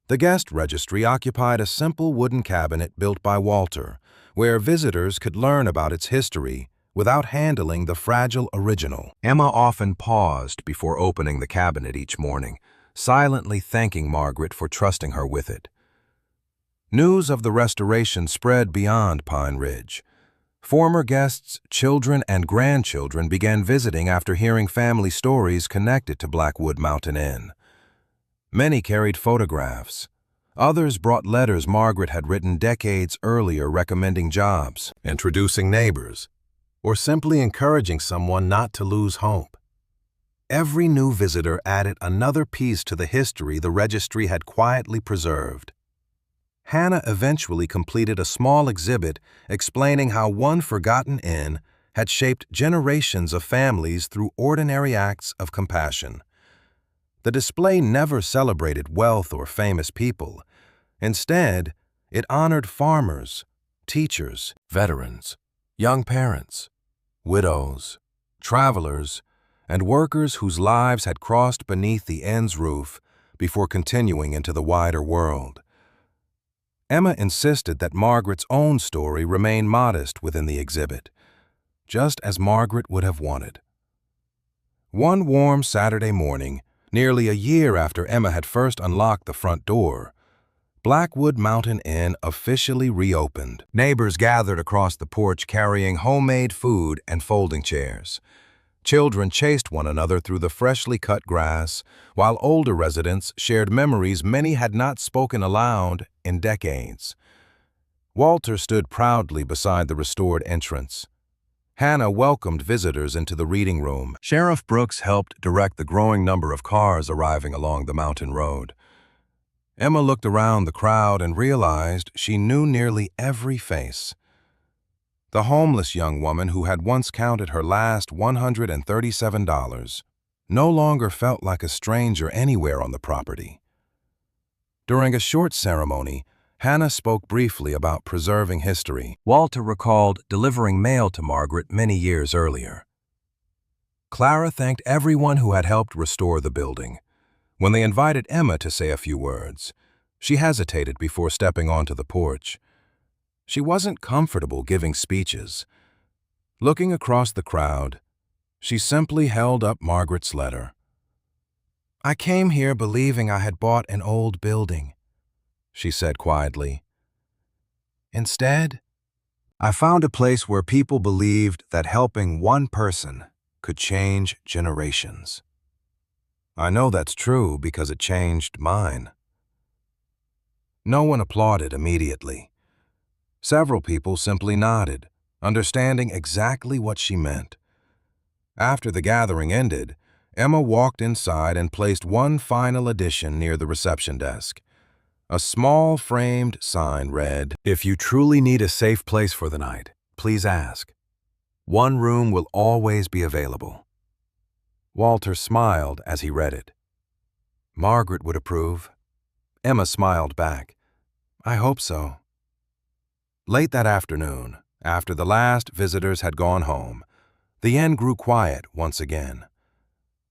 Speaker 1: The guest registry occupied a simple wooden cabinet built by Walter, where visitors could learn about its history without handling the fragile original. Emma often paused before opening the cabinet each morning, silently thanking Margaret for trusting her with it. News of the restoration spread beyond Pine Ridge. Former guests, children, and grandchildren began visiting after hearing family stories connected to Blackwood Mountain Inn. Many carried photographs. Others brought letters Margaret had written decades earlier recommending jobs, introducing neighbors, or simply encouraging someone not to lose hope. Every new visitor added another piece to the history the registry had quietly preserved. Hannah eventually completed a small exhibit explaining how one forgotten inn had shaped generations of families through ordinary acts of compassion. The display never celebrated wealth or famous people. Instead, it honored farmers, teachers, veterans, young parents, widows, travelers, and workers whose lives had crossed beneath the inn's roof before continuing into the wider world. Emma insisted that Margaret's own story remain modest within the exhibit, just as Margaret would have wanted. One warm Saturday morning, nearly a year after Emma had first unlocked the front door, Blackwood Mountain Inn officially reopened. Neighbors gathered across the porch carrying homemade food and folding chairs. Children chased one another through the freshly cut grass, while older residents shared memories many had not spoken aloud in decades. Walter stood proudly beside the restored entrance. Hannah welcomed visitors into the reading room. Sheriff Brooks helped direct the growing number of cars arriving along the mountain road. Emma looked around the crowd and realized she knew nearly every face. The homeless young woman who had once counted her last $137 no longer felt like a stranger anywhere on the property. During a short ceremony, Hannah spoke briefly about preserving history. Walter recalled delivering mail to Margaret many years earlier. Clara thanked everyone who had helped restore the building. When they invited Emma to say a few words, she hesitated before stepping onto the porch. She wasn't comfortable giving speeches. Looking across the crowd, she simply held up Margaret's letter. "I came here believing I had bought an old building," she said quietly. "Instead, I found a place where people believed that helping one person could change generations. I know that's true because it changed mine." No one applauded immediately. Several people simply nodded, understanding exactly what she meant. After the gathering ended, Emma walked inside and placed one final addition near the reception desk. A small framed sign read, "If you truly need a safe place for the night, please ask. One room will always be available." Walter smiled as he read it. Margaret would approve. Emma smiled back. "I hope so." Late that afternoon, after the last visitors had gone home, the inn grew quiet once again.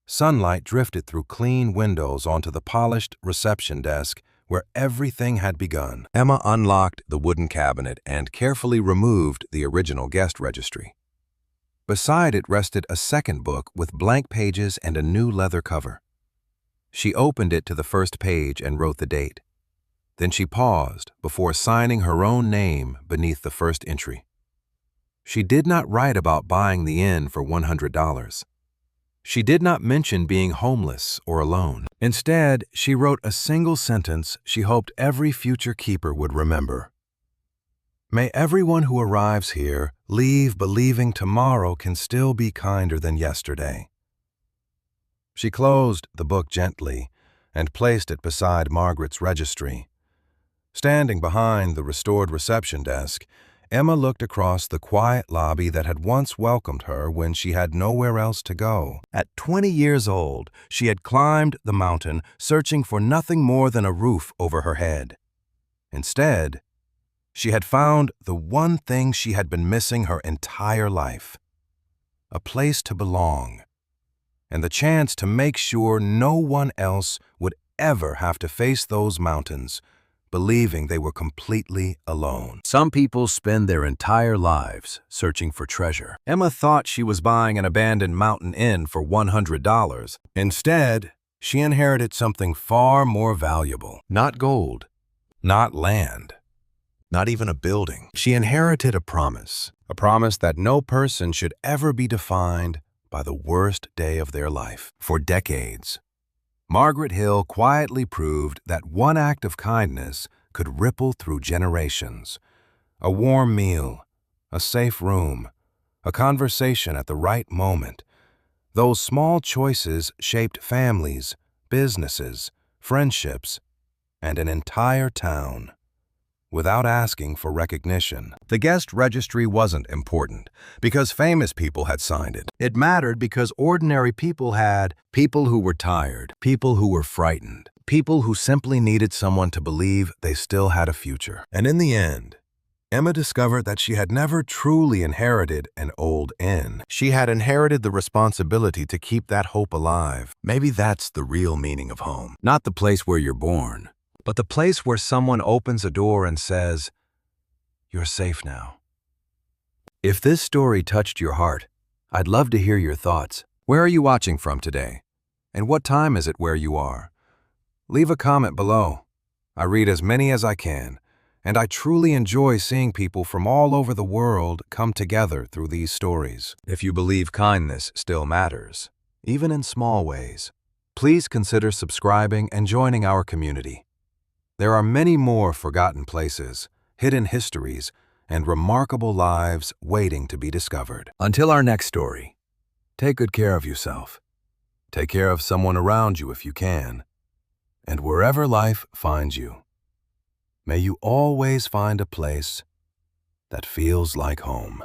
Speaker 1: Sunlight drifted through clean windows onto the polished reception desk where everything had begun. Emma unlocked the wooden cabinet and carefully removed the original guest registry. Beside it rested a second book with blank pages and a new leather cover. She opened it to the first page and wrote the date. Then she paused before signing her own name beneath the first entry. She did not write about buying the inn for $100. She did not mention being homeless or alone. Instead, she wrote a single sentence she hoped every future keeper would remember. "May everyone who arrives here leave believing tomorrow can still be kinder than yesterday." She closed the book gently and placed it beside Margaret's registry. Standing behind the restored reception desk, Emma looked across the quiet lobby that had once welcomed her when she had nowhere else to go. At 20 years old, she had climbed the mountain, searching for nothing more than a roof over her head. Instead, she had found the one thing she had been missing her entire life: a place to belong, and the chance to make sure no one else would ever have to face those mountains, believing they were completely alone. Some people spend their entire lives searching for treasure. Emma thought she was buying an abandoned mountain inn for $100. Instead, she inherited something far more valuable. Not gold, not land, not even a building. She inherited a promise that no person should ever be defined by the worst day of their life. For decades, Margaret Hill quietly proved that one act of kindness could ripple through generations. A warm meal, a safe room, a conversation at the right moment. Those small choices shaped families, businesses, friendships, and an entire town. Without asking for recognition. The guest registry wasn't important because famous people had signed it. It mattered because ordinary people had people who were tired, people who were frightened, people who simply needed someone to believe they still had a future. And in the end, Emma discovered that she had never truly inherited an old inn. She had inherited the responsibility to keep that hope alive. Maybe that's the real meaning of home. Not the place where you're born, but the place where someone opens a door and says, "You're safe now." If this story touched your heart, I'd love to hear your thoughts. Where are you watching from today? And what time is it where you are? Leave a comment below. I read as many as I can, and I truly enjoy seeing people from all over the world come together through these stories. If you believe kindness still matters, even in small ways, please consider subscribing and joining our community. There are many more forgotten places, hidden histories, and remarkable lives waiting to be discovered. Until our next story, take good care of yourself. Take care of someone around you if you can. And wherever life finds you, may you always find a place that feels like home.